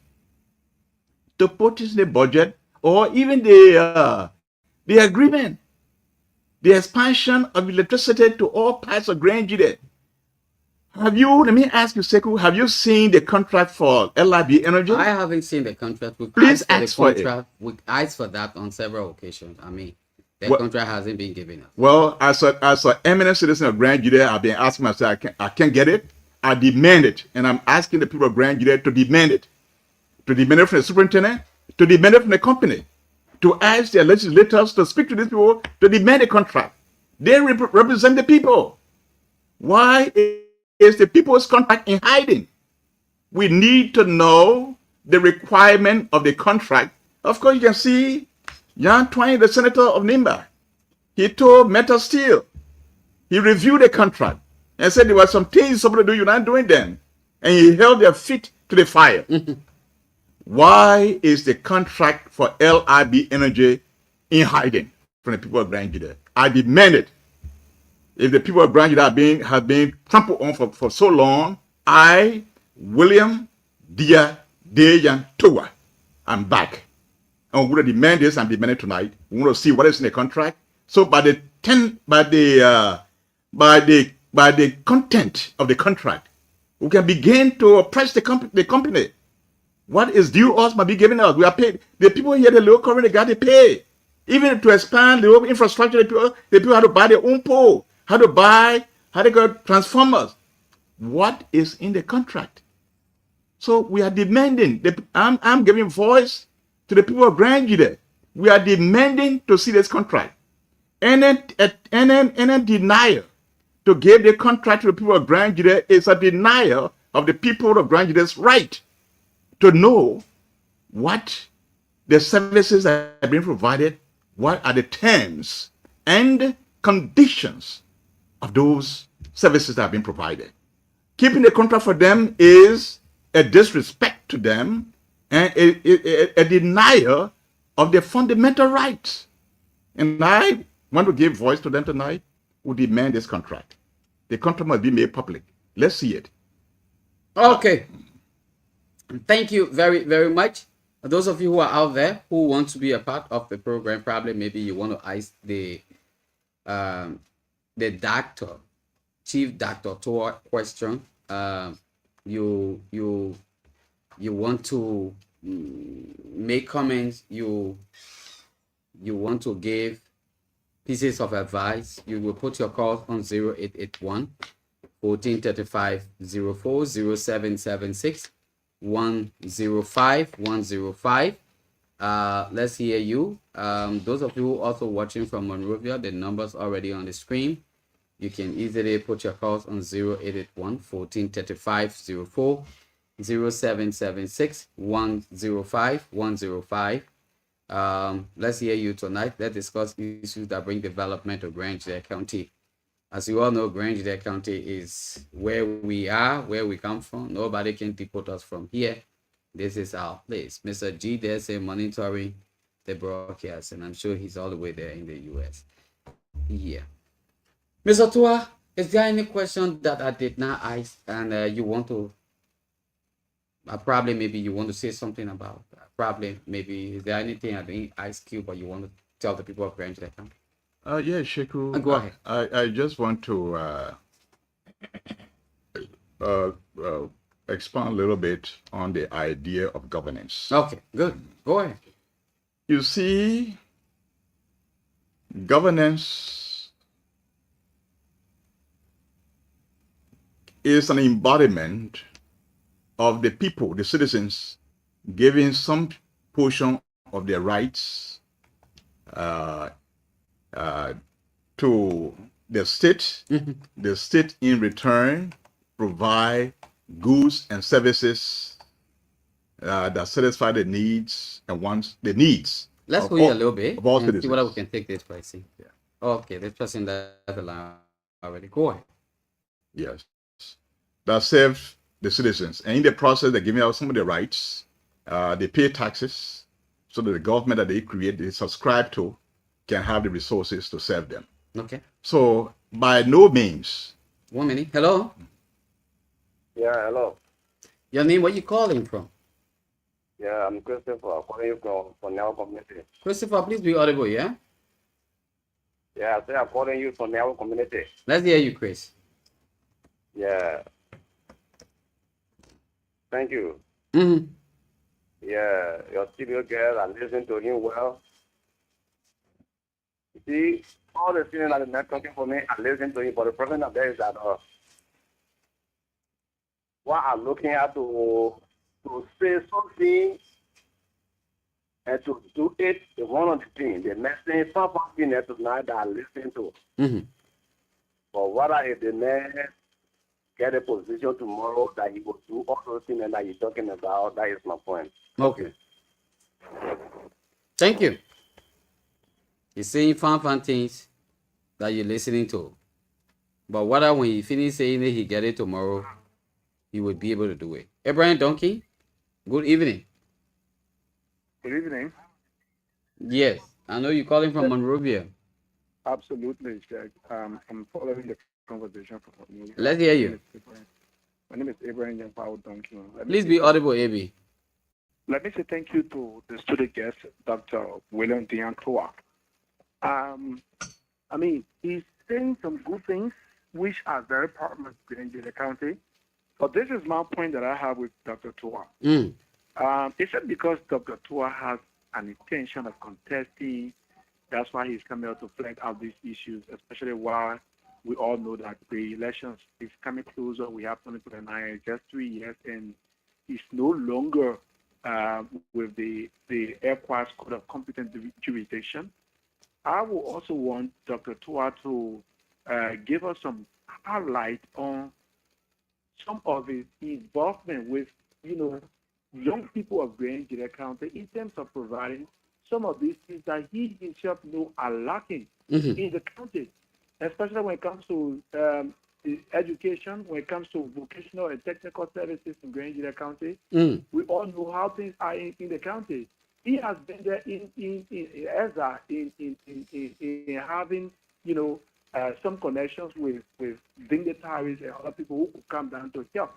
to put in the budget, or even the agreement, the expansion of electricity to all parts of Grand Gedeh. Let me ask you, Sheku, have you seen the contract for LIB Energy? I haven't seen the contract. Please ask for it. We asked for that on several occasions. The contract hasn't been given us. Well, as an eminent citizen of Grand Gedeh, I've been asking myself, I can't get it. I demand it. And I'm asking the people of Grand Gedeh to demand it. To demand it from the superintendent, to demand it from the company, to ask their legislators to speak to these people, to demand a contract. They represent the people. Why is the people's contract in hiding? We need to know the requirement of the contract. Of course, you can see Deiyan Towah, the senator of Nimba. He told Metal Steel, he reviewed the contract and said there were some things you're supposed to do, you're not doing them. And he held their feet to the fire. Why is the contract for LIB Energy in hiding from the people of Grand Gedeh? I demand it. If the people of Grand Gedeh have been trampled on for so long, I, William Deiyan Towah, I'm back. And we're going to demand this. I'm demanding tonight. We want to see what is in the contract. So by the content of the contract, we can begin to oppress the company. What is due us must be given us. We are paid. The people here, the local government, they got to pay. Even to expand the open infrastructure, the people have to buy their own pole, how to go transformers. What is in the contract? So we are demanding. I'm giving voice to the people of Grand Gedeh. We are demanding to see this contract. And then denial to give the contract to the people of Grand Gedeh is a denial of the people of Grand Gedeh's right to know what the services that are being provided, what are the terms and conditions of those services that are being provided. Keeping the contract for them is a disrespect to them and a denial of their fundamental rights. And I want to give voice to them tonight who demand this contract. The contract must be made public. Let's see it. Okay. Thank you very, very much. Those of you who are out there who want to be a part of the program, probably maybe you want to ask the doctor, Chief Dr. Towah question. You want to make comments. You want to give pieces of advice. You will put your calls on 0881 1435 04 0776 105 105. Let's hear you. Those of you also watching from Monrovia, the numbers already on the screen. You can easily put your calls on 0881 1435 04 0776 105 105. Let's hear you tonight. Let's discuss issues that bring development to Grand Gedeh County. As you all know, Grand Gedeh County is where we are, where we come from. Nobody can deport us from here. This is our place. Mr. G there say monitoring the broadcast, and I'm sure he's all the way there in the US. Yeah. Mr. Towah, is there any question that I did not ask and you want to probably maybe you want to say something about? Probably maybe is there anything I didn't ask you but you want to tell the people of Grand Gedeh County? Yeah, Sheku. Go ahead. I just want to expand a little bit on the idea of governance. Okay, good. Go ahead. You see, governance is an embodiment of the people, the citizens, giving some portion of their rights to the state. The state in return provide goods and services that satisfy the needs and wants the needs. Let's wait a little bit of all and citizens. see whether we can take this pricing. Yeah. Okay, this person that's the line already. Go ahead. Yes, that serve the citizens, and in the process, they're giving out some of their rights. They pay taxes so that the government that they create, they subscribe to, can have the resources to serve them. Okay. So, by no means. 1 minute. Hello. Yeah, hello. Your name? Where you calling from? Yeah, I'm Christopher, calling you from Nyawo community. Christopher, please be audible. Yeah. Yeah, I say I'm calling you from Nyawo community. Let's hear you, Chris. Yeah. Thank you. Mm-hmm. Yeah, your studio girl, I listen to him well. You see, all the students that are not talking for me, I listen to him, but the problem of that is that what I'm looking at to say something and to do it is one of the things. The next thing, some thing tonight that I listen to. Mm-hmm. But what if the man get a position tomorrow that he will do all those things that you're talking about? That is my point. Okay. Thank you. He's saying fun things that you're listening to. But whether when he finish saying it, he get it tomorrow, he would be able to do it. Abraham Donkey, good evening. Good evening. Yes, I know you're calling from Monrovia. Absolutely, Jack. I'm following the conversation from you. Let's hear you. My name is Abraham Powell Donkey. Please be audible, AB. Let me say thank you to the student guest, Dr. William Deiyan Towah. I mean, he's saying some good things which are very pertinent to Grand Gedeh County. But this is my point that I have with Dr. Towah. Is it because Dr. Towah has an intention of contesting? That's why he's coming out to flag out these issues, especially while we all know that the elections is coming closer. We have 2029, just 3 years, and he's no longer with the ECOWAS Court of Competent Jurisdiction. I will also want Dr. Towah to give us some highlight on some of his involvement with, young people of Grand Gedeh County in terms of providing some of these things that he himself know are lacking in the county, especially when it comes to education, when it comes to vocational and technical services in Grand Gedeh County. We all know how things are in the county. He has been there in having, some connections with dignitaries and other people who could come down to help.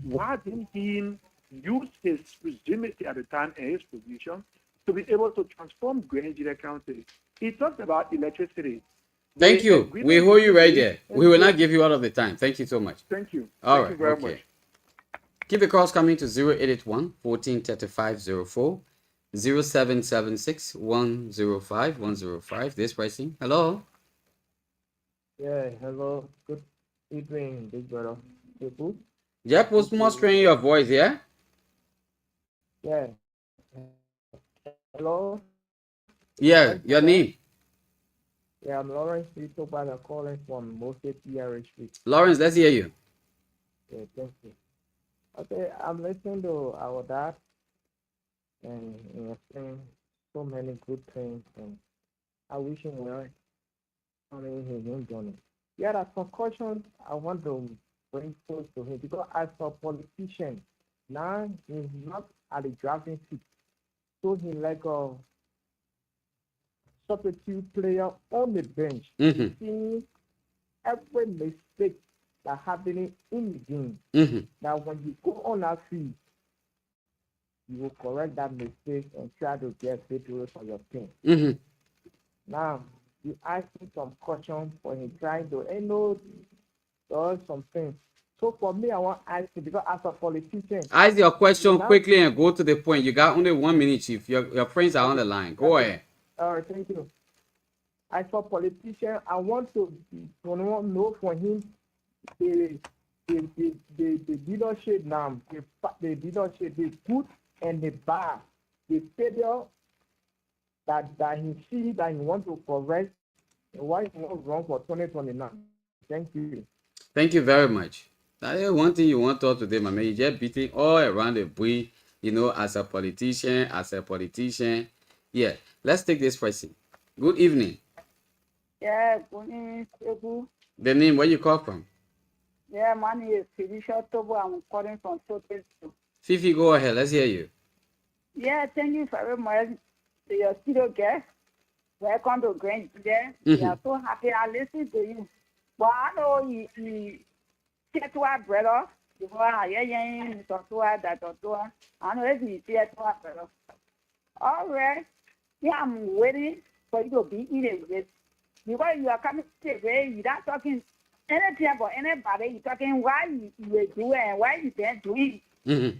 Why didn't he use his legitimacy at the time and his position to be able to transform Grand Gedeh County? He talked about electricity. Thank you. We hold you right there. We will not give you all of the time. Thank you so much. Thank you. All Thank right. you very Okay. much. Keep the calls coming to 0881 143504, 0776 105 105. This pricing. Hello. Yeah, hello. Good evening, big brother. Sheku? Yeah, put more strain in your voice, yeah? Yeah. Hello? Yeah, your name. Yeah, I'm Lawrence Topaz calling from Moses PRH. Lawrence, let's hear you. Yeah, thank you. Okay, I'm listening to our dad, and he was saying so many good things, and I wish him well. I mean, his own journey. Yeah, that's some questions I want to bring close to him because as a politician, now he's not at the drafting seat, so he's like a substitute player on the bench, seeing every mistake that happening in the game. That when you go on that field, you will correct that mistake and try to get victory for your team. Now, you ask me some questions for him trying to, or some things. So for me, I want to ask you because as a politician, Ask your question now, quickly and go to the point. You got only 1 minute, Chief. Your friends are on the line. Go ahead. All right, thank you. As a politician, I want to know from him the leadership now, the leadership, the good and the bad, the failure that he sees that he wants to correct, and why it's not wrong for 2029. Thank you. Thank you very much. That is one thing you want to talk to them, I mean, you just beating all around the bush, as a politician. Yeah, let's take this person. Good evening. Yeah, good evening, Sheku. The name, where you call from? Yeah, my name is Felicia Tobo. I'm calling from Sote's. Fifi, go ahead. Let's hear you. Yeah, thank you very much to your studio guest. Welcome to Grand Gedeh. We are so happy I listen to you. But I know you get to our brother. Before I hear you talk to her, that talk to her. I know if you get to our brother. All right. Yeah, I'm waiting for you to be eating with. Because you are coming to the way you're not talking anything about anybody. You're talking why you were doing and why you didn't do it.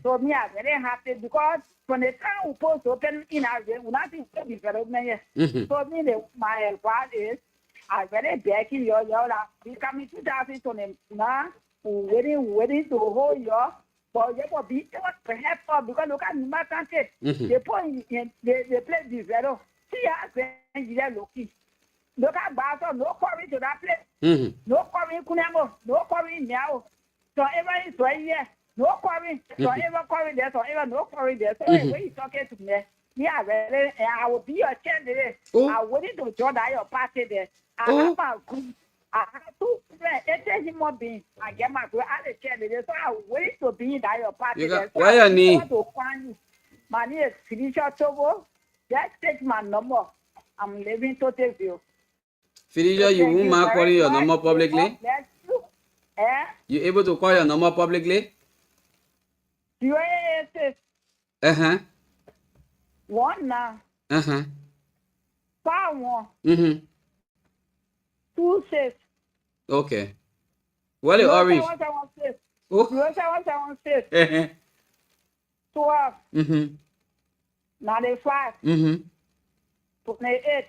So me, I'm very happy because from the time we post open in our way, we're not in development yet. So me, my advice is, I'm very begging you, we coming 2020 now, we're waiting to hold you. But you will be perhaps because look at my country, they play develop. See how they're looking. Look at Basel, no quarry to that place. No quarry Kunamo, no quarry now. So ever is right here. No quarry. So ever quarry there, so ever no quarry there. So when you talking to me, yeah, really, I will be your candidate. I wanted to join your party there. I have a group. I have two friends. It's more being. I get my group. I the candidate. So I wait to be in your party there. So where your name? To find you. My name is Felicia Tobo. Just take my number. I'm living Total View. Felicia, you won't mind calling your number publicly? You able to call your number publicly? Uh-huh. 1 now. 5 1. 2 6. Okay. What the orange? 716. 12. 95. 28.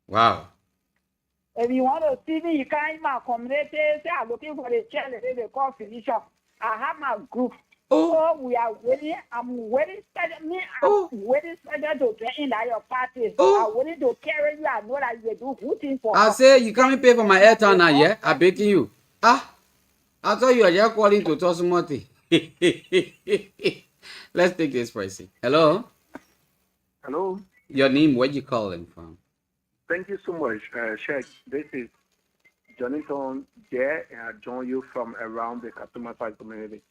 Wow. If you want to see me, you can in my community. Say I'm looking for the chair. They call Felicia. I have my group. So we are waiting. I'm waiting. I'm waiting to get in your party. I'm waiting to carry you. I know that you do good things for I say you can't pay for my airtime now, yeah? I'm begging you. I thought you were just calling to talk some money. Let's take this person. Hello? Hello. Your name, where you calling from? Thank you so much, Sheikh. This is Jonathan there, and I join you from around the customer side community.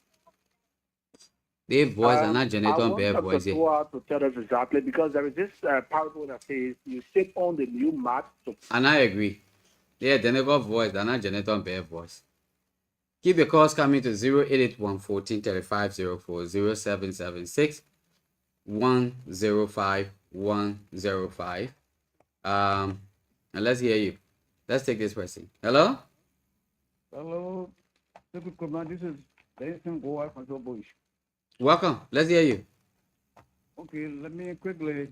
Their voice are not Jonathan Bear voice. I want to tell us exactly because there is this parable that says you sit on the new mat. And I agree. Yeah, Jonathan voice, they're not Jonathan Bear voice. Keep the calls coming to 0881 14 35 04 0776 105 105. And let's hear you. Let's take this person. Hello? Hello. This is Deiyan Towah from Abuja. Welcome. Let's hear you. Okay, let me quickly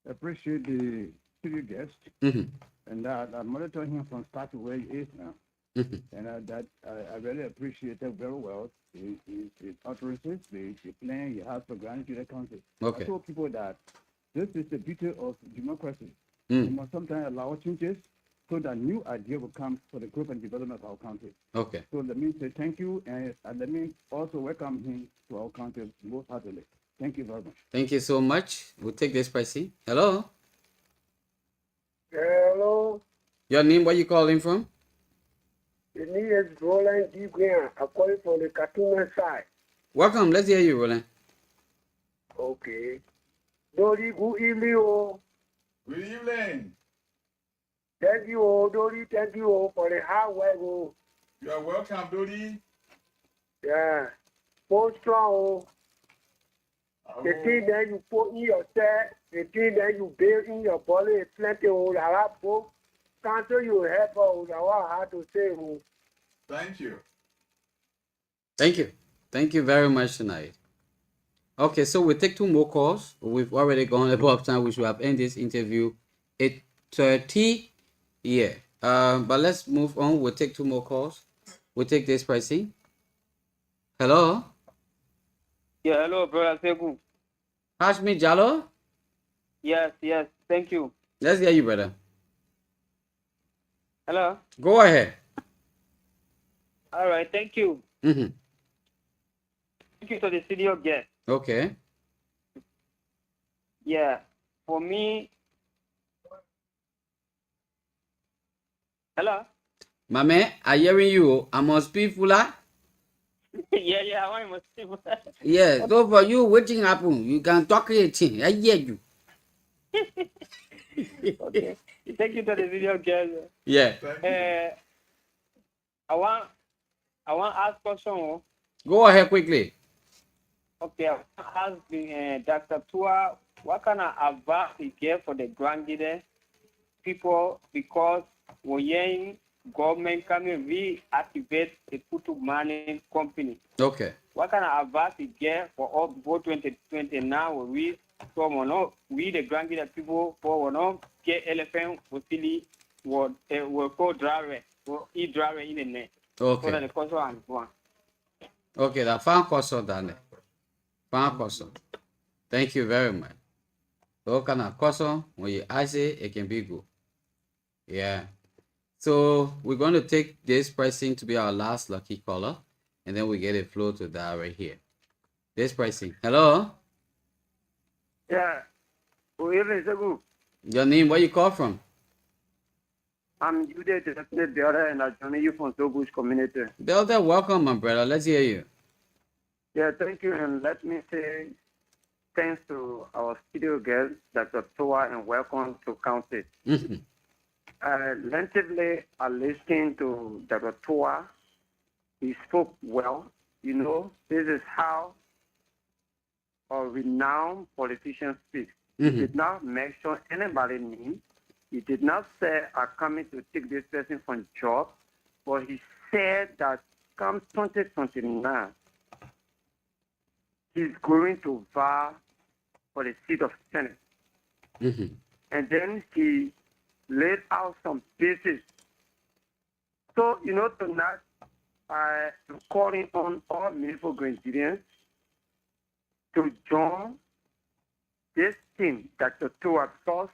appreciate the studio guest. And I monitor him from start to where he is now. And I really appreciate that very well. His utterances, the plan he has for Grand Gedeh County. Okay. I told people that this is the beauty of democracy. You must sometimes allow changes so that new idea will come for the growth and development of our country. Okay. So let me say thank you, and let me also welcome him to our country most heartily. Thank you very much. Thank you so much. We'll take this pricing. Hello. Hello. Your name? Where you calling from? The name is Roland D. Graham. I'm calling from the Katuma side. Welcome. Let's hear you, Roland. Okay. Dori, good evening. Oh. Good evening. Thank you, oh, Dori. Thank you oh, for the hard work. Oh. You are welcome, Dodi. Yeah. So strong. Oh. The thing that you put in your set, the thing that you build in your body is plenty. Oh, that I both cancel you help. Oh, that I had to say. Oh. Thank you. Thank you. Thank you very much tonight. Okay, so we'll take two more calls. We've already gone above time. We should have ended this interview 8:30. Yeah. But let's move on. We'll take two more calls. We'll take this pricing. Hello. Yeah, hello, brother Sheku. Hashmi Jallo. Yes, thank you. Let's hear you, brother. Hello. Go ahead. All right, thank you. Mm-hmm. Thank you to the studio guest. Okay. Yeah, for me. Hello. My man, I hearing you. I must be fuller. yeah, I want to Yeah, so for you, waiting happen. You can talk it. I hear you. Okay. Thank you to the video guest. Yeah. I want to ask question. Go ahead quickly. Okay, I want to ask Dr. Towah, what kind of advice he gave for the Grand Gedeh people, because we're hearing government coming reactivate the Kutu mining company. Okay. What kind of advice he gave for all before 2020 now? We the Grand Gedeh people for not get elephant facility will go driver or e-driver in the net. Okay. So that the question and one. Okay, that fan question done. Fan question. Thank you very much. So kind of question when you ask it, it can be good. Yeah. So we're going to take this pricing to be our last lucky caller, and then we get a flow to that right here. This pricing. Hello. Yeah. Good evening, Sheku. Your name? Where you call from? I'm Jude, the definite brother, and I join you from Sobush community. Delta, welcome, my brother. Let's hear you. Yeah, thank you, and let me say thanks to our studio guest, Dr. Towah, and welcome to County. Mm-hmm. Lengthily, I listened to Dr. Towah. He spoke well. You know, this is how a renowned politician speaks. Mm-hmm. He did not mention anybody's name. He did not say, I'm coming to take this person from job, but he said that come 2029, he's going to vie for the seat of Senate. Mm-hmm. And then he laid out some basis. So, you know, tonight, I am calling on all meaningful Grenadians to join this team, Dr. Towah, because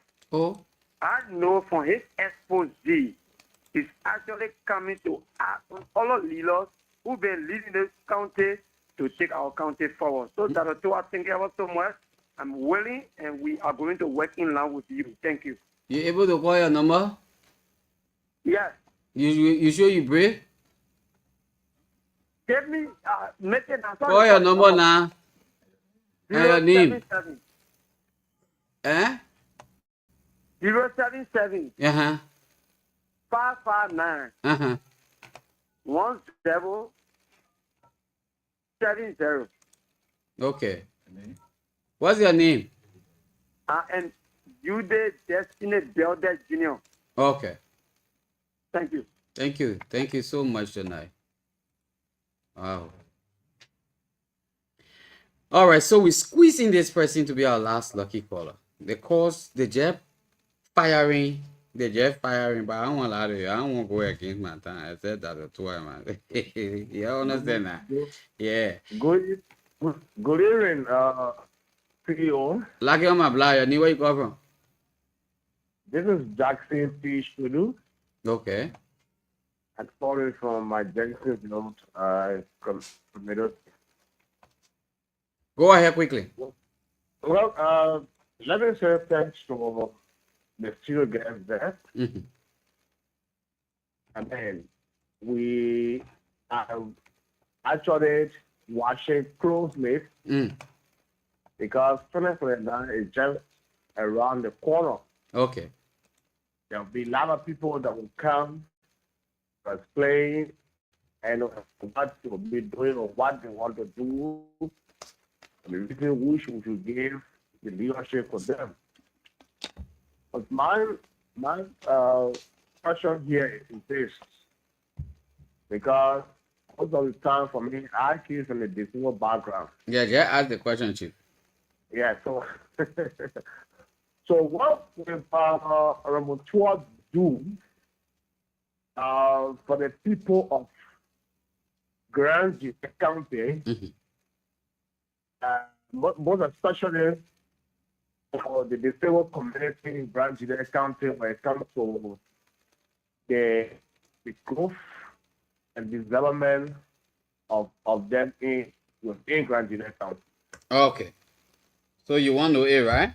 I know from his expose, he's actually coming to ask on all of leaders who've been leading this county to take our county forward. So, Dr. Towah, thank you ever so much. I'm willing, and we are going to work in line with you. Thank you. You able to call your number? Yes. You sure you brave? Give me, make it. Call your number now. And your name. 077. Eh? 077 Uh-huh. 559 Uh-huh. 1070. Okay. What's your name? And you the Destiny Builder Junior. Okay. Thank you. Thank you. Thank you so much tonight. Wow. All right, so we're squeezing this person to be our last lucky caller. Because the jet firing, but I don't want to go against my time. I said that to him, man. You understand that? Yeah. Good evening, CEO. Lucky on my blind, where you come from? This is Jackson P. Shudu. Okay. I'm sorry for my Genesis note. I committed. Go ahead quickly. Well, let me say thanks to the studio guests there. Mhm. I mean, we are actually watching closely Mm. because 2029 is just around the corner. Okay. There'll be a lot of people that will come, explain, and what they'll be doing or what they want to do, and the reason which we should give the leadership for them. But my question here is this, because most of the time for me, I came from a disabled background. Yeah, just ask the question, Chief. Yeah, so so what will Honorable Towah do for the people of Grand Gedeh County, Mhm. most especially for the disabled community in Grand Gedeh County when it comes to the growth and development of them within Grand Gedeh County? Okay. So you want to know it, right?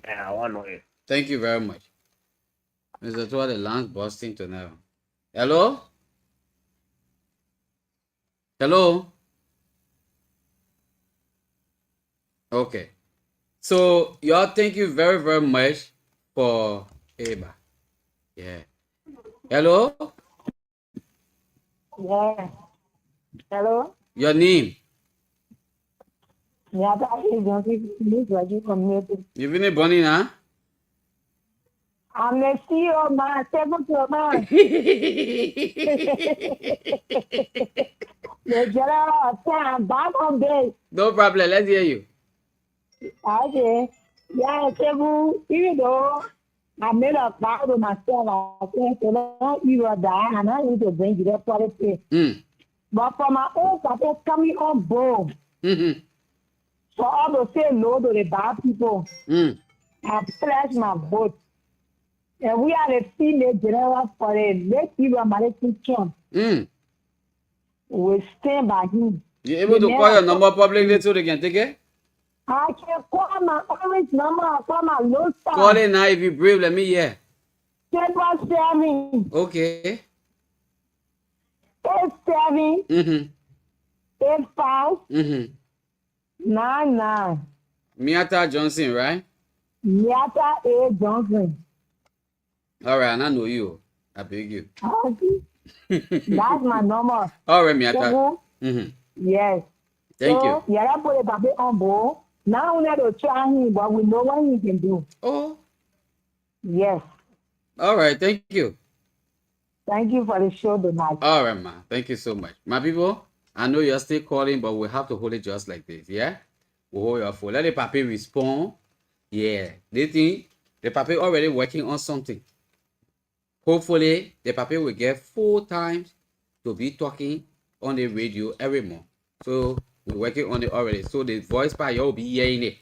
Yeah, I want to know it. Thank you very much. Mr. Towah, the line's busting to now. Hello? Hello? Okay. So y'all, thank you very, very much for Eba. Yeah. Hello? Yeah. Hello? Your name? Yeah, that is the only graduate community. You been born in, huh? I'm the CEO, man. 7 to man. The general time back on base. No problem. Let's hear you. Okay. Yeah, 7, even though I made a vow to myself, I said, so long you will die, and I need to bring you that policy. Mm. But for my own purpose coming on board, Mm-hmm. for all to say no to the bad people, Mm. I pledged my vote. And we are the female general for the late people Maliki Trump. Mm. We stand by him. You able to call your number publicly so they can take it? I can call my orange number, I call my low star. Call it now if you brave. Let me hear. 7 Okay. 87 Mm-hmm. 85 Mm-hmm. 99. Miata Johnson, right? Miata A. Johnson. All right, and I know you. I beg you. Okay. That's my number. All right, Miata. 7. Mm-hmm. Yes. Thank you. Yeah, I put a baby on board. Now we need to try him, but we know what he can do. Oh. Yes. All right, thank you. Thank you for the show tonight. All right, ma. Thank you so much. My people, I know you're still calling, but we have to hold it just like this, yeah? We'll hold your phone. Let the papi respond. Yeah. They think the papi already working on something. Hopefully, the papi will get full time to be talking on the radio every month. So, we're working on it already. So, the voice part, you'll be hearing it.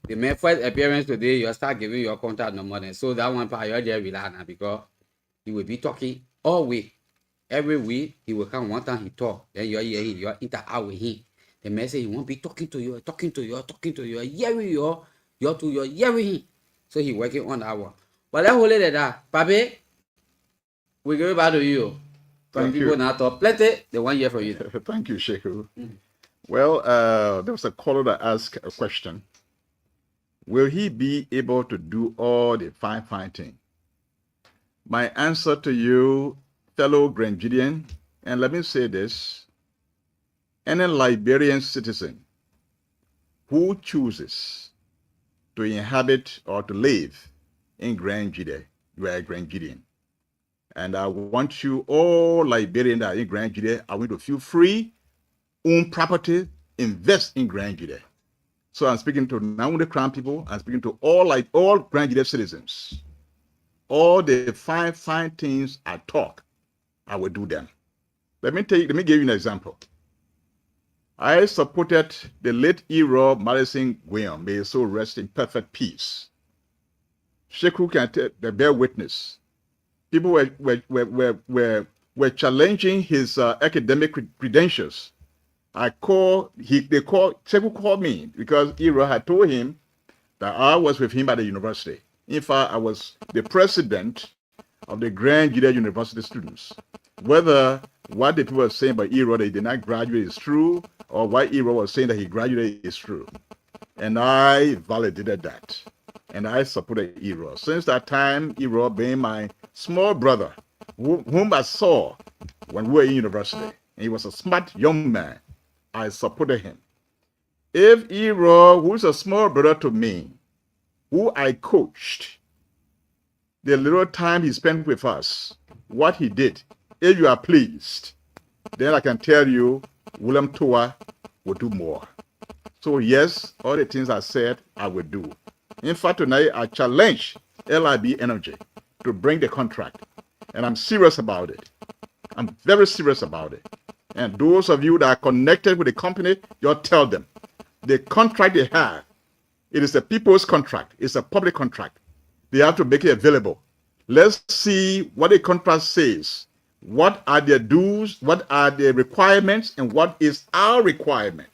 The my first appearance today, you'll start giving your contact number. Then. So, that one part, you're there relax now because he will be talking all week. Every week, he will come one time, he talk. Then you're hearing, you're interact with him. The man say he won't be talking to you, hearing you're hearing him. So, he working on that one. But let's hold it at that. Papi, we give it back to you. From people now talk plenty, they want to hear from you. Thank you, Sheku. Well, there was a caller that asked a question. Will he be able to do all the firefighting? My answer to you, fellow Grand Gedean, and let me say this, any Liberian citizen who chooses to inhabit or to live in Grand Gedeh, you are a Grand Gedean. And I want you, all Liberians that are in Grand Gedeh, I want you to feel free, own property, invest in Grand Gedeh. So I'm speaking to not only Crown people, I'm speaking to all Grand Gedeh citizens. All the fine things I talk, I will do them. Let me give you an example. I supported the late hero Madison Guion, may his soul rest in perfect peace. Sheku can bear witness. people were challenging his academic credentials. Sheku called me because Ira had told him that I was with him at the university. In fact, I was the president of the Grand Gedeh University students. Whether what the people were saying about Ira that he did not graduate is true, or what Ira was saying that he graduated is true. And I validated that. And I supported Ira. Since that time, Ira being my small brother, whom I saw when we were in university. And he was a smart young man. I supported him. If Ira, who's a small brother to me, who I coached, the little time he spent with us, what he did, if you are pleased, then I can tell you William Towah will do more. So yes, all the things I said, I will do. In fact, tonight I challenge LIB Energy to bring the contract. And I'm serious about it. I'm very serious about it. And those of you that are connected with the company, you'll tell them. The contract they have, it is a people's contract. It's a public contract. They have to make it available. Let's see what the contract says. What are their dues? What are their requirements? And what is our requirement?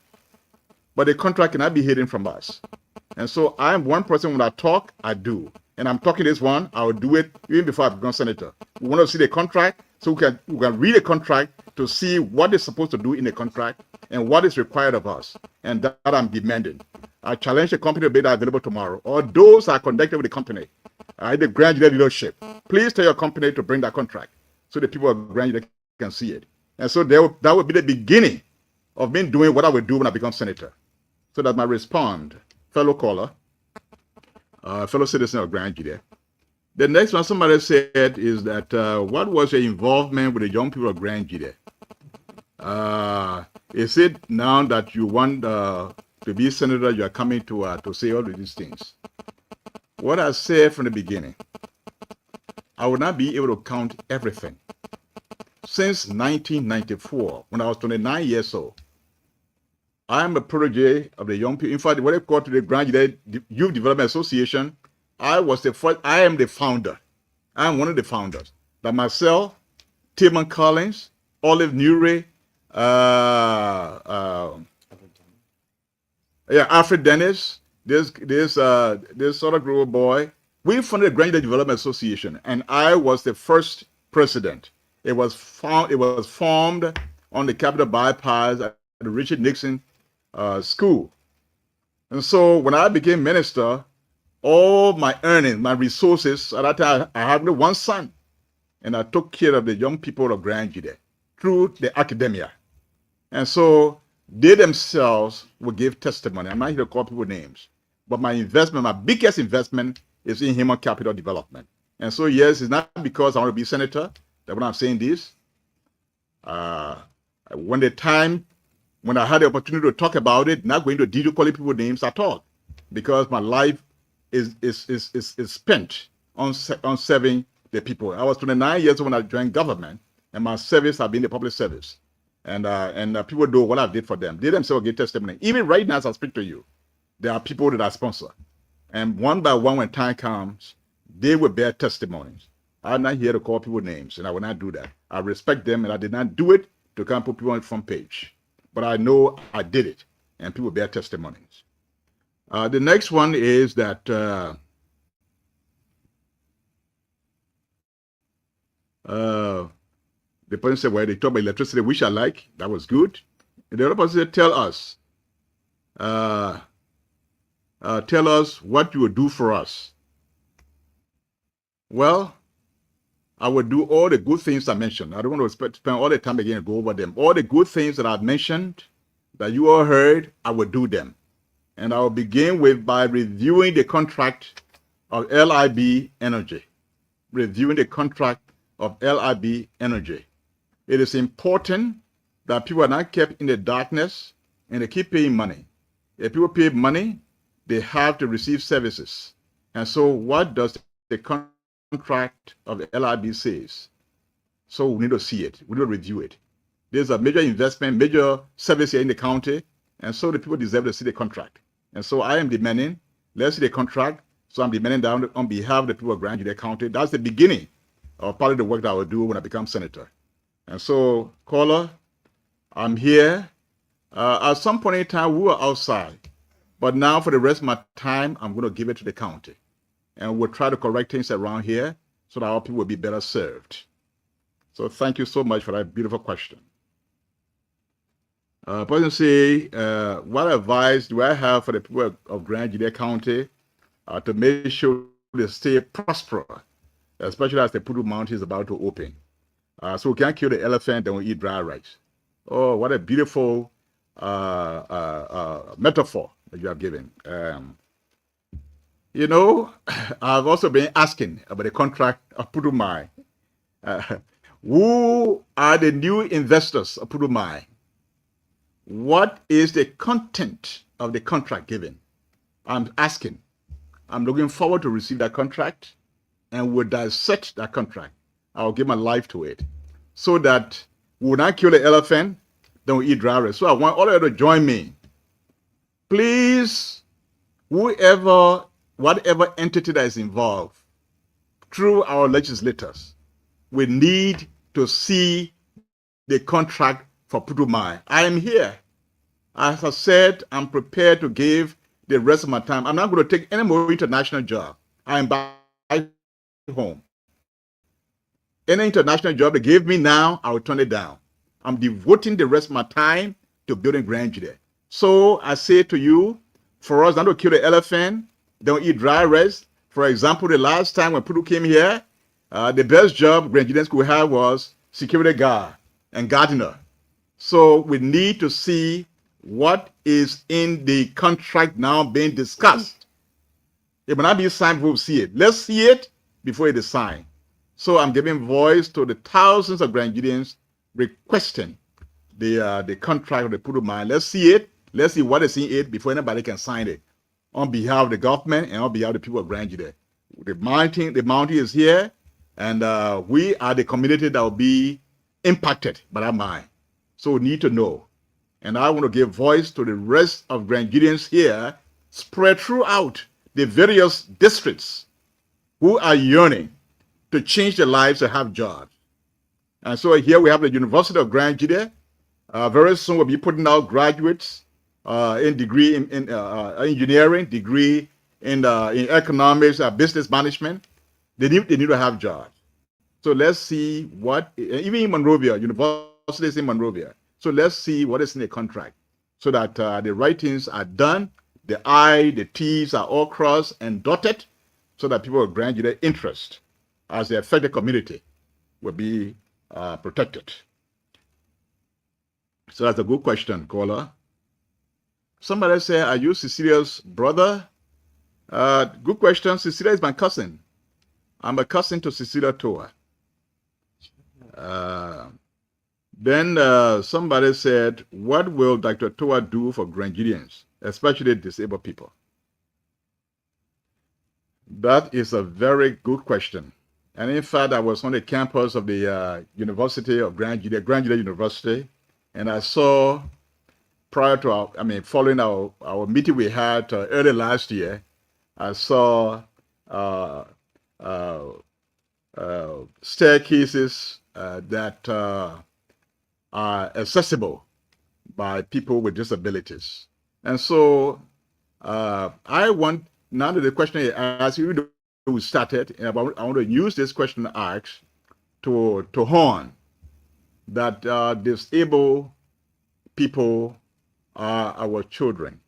But the contract cannot be hidden from us. And so I'm one person, when I talk, I do. And I'm talking this one, I'll do it even before I become senator. We want to see the contract so we can read the contract to see what is supposed to do in the contract and what is required of us. And that I'm demanding. I challenge the company to make that available tomorrow. Or those that are connected with the company, the Grand Gedeh leadership, please tell your company to bring that contract so the people of Grand Gedeh can see it. And so that will be the beginning of me doing what I will do when I become senator. So that my respond, fellow caller, fellow citizen of Grand Gedeh. The next one somebody said is that what was your involvement with the young people of Grand Gedeh? Is it now that you want to be senator, you are coming to say all of these things? What I said from the beginning, I would not be able to count everything. Since 1994, when I was 29 years old, I am a protege of the young people. In fact, when I called to the Grand Gedeh Youth Development Association, I was the first. I am the founder. I am one of the founders. That myself, Tillman Collins, Olive Newry, Alfred Dennis, this sort of group of boy. We funded the Grand Gedeh Development Association, and I was the first president. It was formed on the Capitol Bypass at the Richard Nixon school. And so when I became minister, all my earnings, my resources, at that time I had only one son, and I took care of the young people of Grand Gedeh through the academia. And so they themselves will give testimony. I'm not here to call people names, but my investment, my biggest investment, is in human capital development. And so yes, it's not because I want to be senator that when I'm saying this. When I had the opportunity to talk about it, not going to detail calling people names at all, because my life is spent on serving the people. I was 29 years old when I joined government, and my service has been the public service. And people know what I did for them. They themselves give testimony. Even right now, as I speak to you, there are people that I sponsor. And one by one, when time comes, they will bear testimonies. I'm not here to call people names, and I will not do that. I respect them, and I did not do it to come put people on the front page. But I know I did it, and people bear testimonies. The next one is that the person said, well, they talk about electricity, which I like. That was good. And the other person said, tell us what you will do for us. Well, I will do all the good things I mentioned. I don't want to spend all the time again and go over them. All the good things that I've mentioned, that you all heard, I will do them. And I will begin by reviewing the contract of LIB Energy. Reviewing the contract of LIB Energy. It is important that people are not kept in the darkness and they keep paying money. If people pay money, they have to receive services. And so what does the contract of the LIB says? So we need to see it. We need to review it. There's a major investment, major service here in the county, and so the people deserve to see the contract. And so I am demanding, let's see the contract. So I'm demanding that on behalf of the people of Grand Gedeh County. That's the beginning or part of the work that I will do when I become senator. And so, caller, I'm here. At some point in time, we were outside. But now for the rest of my time, I'm going to give it to the county. And we'll try to correct things around here so that our people will be better served. So thank you so much for that beautiful question. Person say, what advice do I have for the people of Grand Gedeh County to make sure they stay prosperous, especially as the Pudu Mountain is about to open? So we can't kill the elephant and we eat dry rice. Oh, what a beautiful metaphor that you have given. You know, I've also been asking about the contract of Pudumai. Who are the new investors of Pudumai? What is the content of the contract given? I'm asking. I'm looking forward to receive that contract and will dissect that contract. I'll give my life to it so that we will not kill the elephant, then we eat dry rice. So I want all of you to join me. Please, whatever entity that is involved, through our legislators, we need to see the contract for Pudumai. I am here. As I said, I'm prepared to give the rest of my time. I'm not going to take any more international job. I am back home. Any international job they give me now, I will turn it down. I'm devoting the rest of my time to building Grand Gedeh. So I say to you, for us not to kill the elephant, don't eat dry rice. For example, the last time when Pudu came here, the best job Grand Gedeh could have was security guard and gardener. So we need to see what is in the contract now being discussed. It will not be signed before we see it. Let's see it before it is signed. So I'm giving voice to the thousands of Grand Gedeans requesting the contract of the Pudumai. Let's see it. Let's see what is in it before anybody can sign it. On behalf of the government and on behalf of the people of Grand Gedeh. The mountain is here, and we are the community that will be impacted by that mine. So we need to know. And I want to give voice to the rest of Grand Gedeans here, spread throughout the various districts who are yearning to change their lives and have jobs. And so here we have the University of Grand Gedeh. Very soon we'll be putting out graduates in degree in engineering, degree in economics, business management. They need to have jobs. So let's see what, even in Monrovia, universities in Monrovia. So let's see what is in the contract so that the writings are done, the I, the T's are all crossed and dotted so that people with Grand Gedeh interest as the affected community will be protected. So that's a good question, caller. Somebody say, are you Cecilia's brother? Good question. Cecilia is my cousin. I'm a cousin to Cecilia Towah. Then somebody said, what will Dr. Towah do for Grand Gedeans, especially disabled people? That is a very good question. And in fact, I was on the campus of the University of Grand Gedeh University, and I saw, prior to following our meeting we had early last year, I saw staircases that are accessible by people with disabilities. And so I want, now that the question is asked, we started, and I want to use this question to ask to hone that disabled people are our children,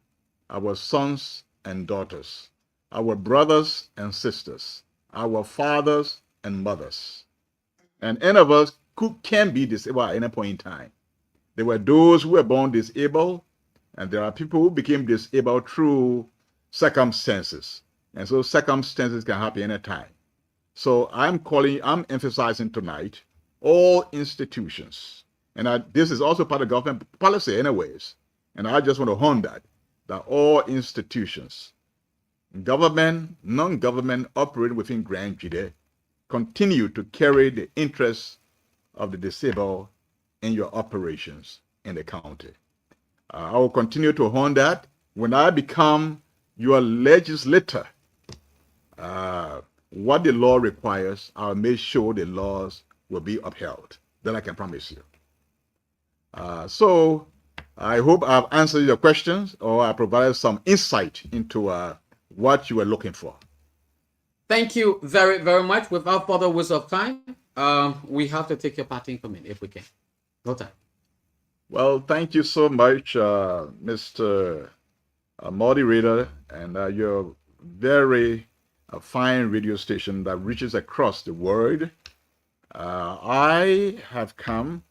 our sons and daughters, our brothers and sisters, our fathers and mothers. And any of us can be disabled at any point in time. There were those who were born disabled, and there are people who became disabled through circumstances. And so circumstances can happen anytime. So I'm emphasizing tonight, all institutions, and this is also part of government policy anyways, and I just want to hone that all institutions, government, non-government operating within Grand Gedeh, continue to carry the interests of the disabled in your operations in the county. I will continue to hone that. When I become your legislator, what the law requires, I'll make sure the laws will be upheld. That I can promise you. So I hope I've answered your questions, or I provided some insight into what you were looking for. Thank you very, very much. Without further waste of time, we have to take your parting comment if we can. No time. Well, thank you so much, Mr. Moderator, and your very fine radio station that reaches across the world. I have come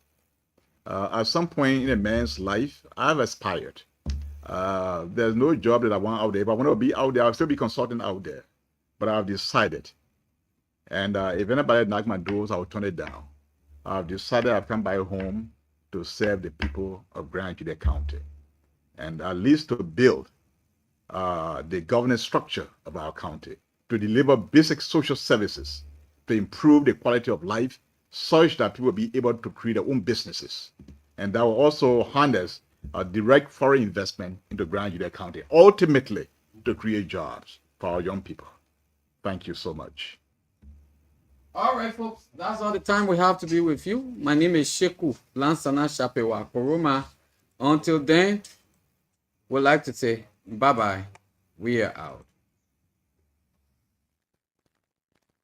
at some point in a man's life. I've aspired. There's no job that I want out there. If I want to be out there, I'll still be consulting out there. But I've decided, and if anybody knocks my doors, I'll turn it down. I've decided I've come back home to serve the people of Grand Gedeh County, and at least to build the governance structure of our county, to deliver basic social services, to improve the quality of life such that people will be able to create their own businesses. And that will also harness a direct foreign investment into Grand Gedeh County, ultimately to create jobs for our young people. Thank you so much. All right, folks, that's all the time we have to be with you. My name is Sheku Lansana Shapewa Koromah. Until then, we'd like to say bye-bye. We are out.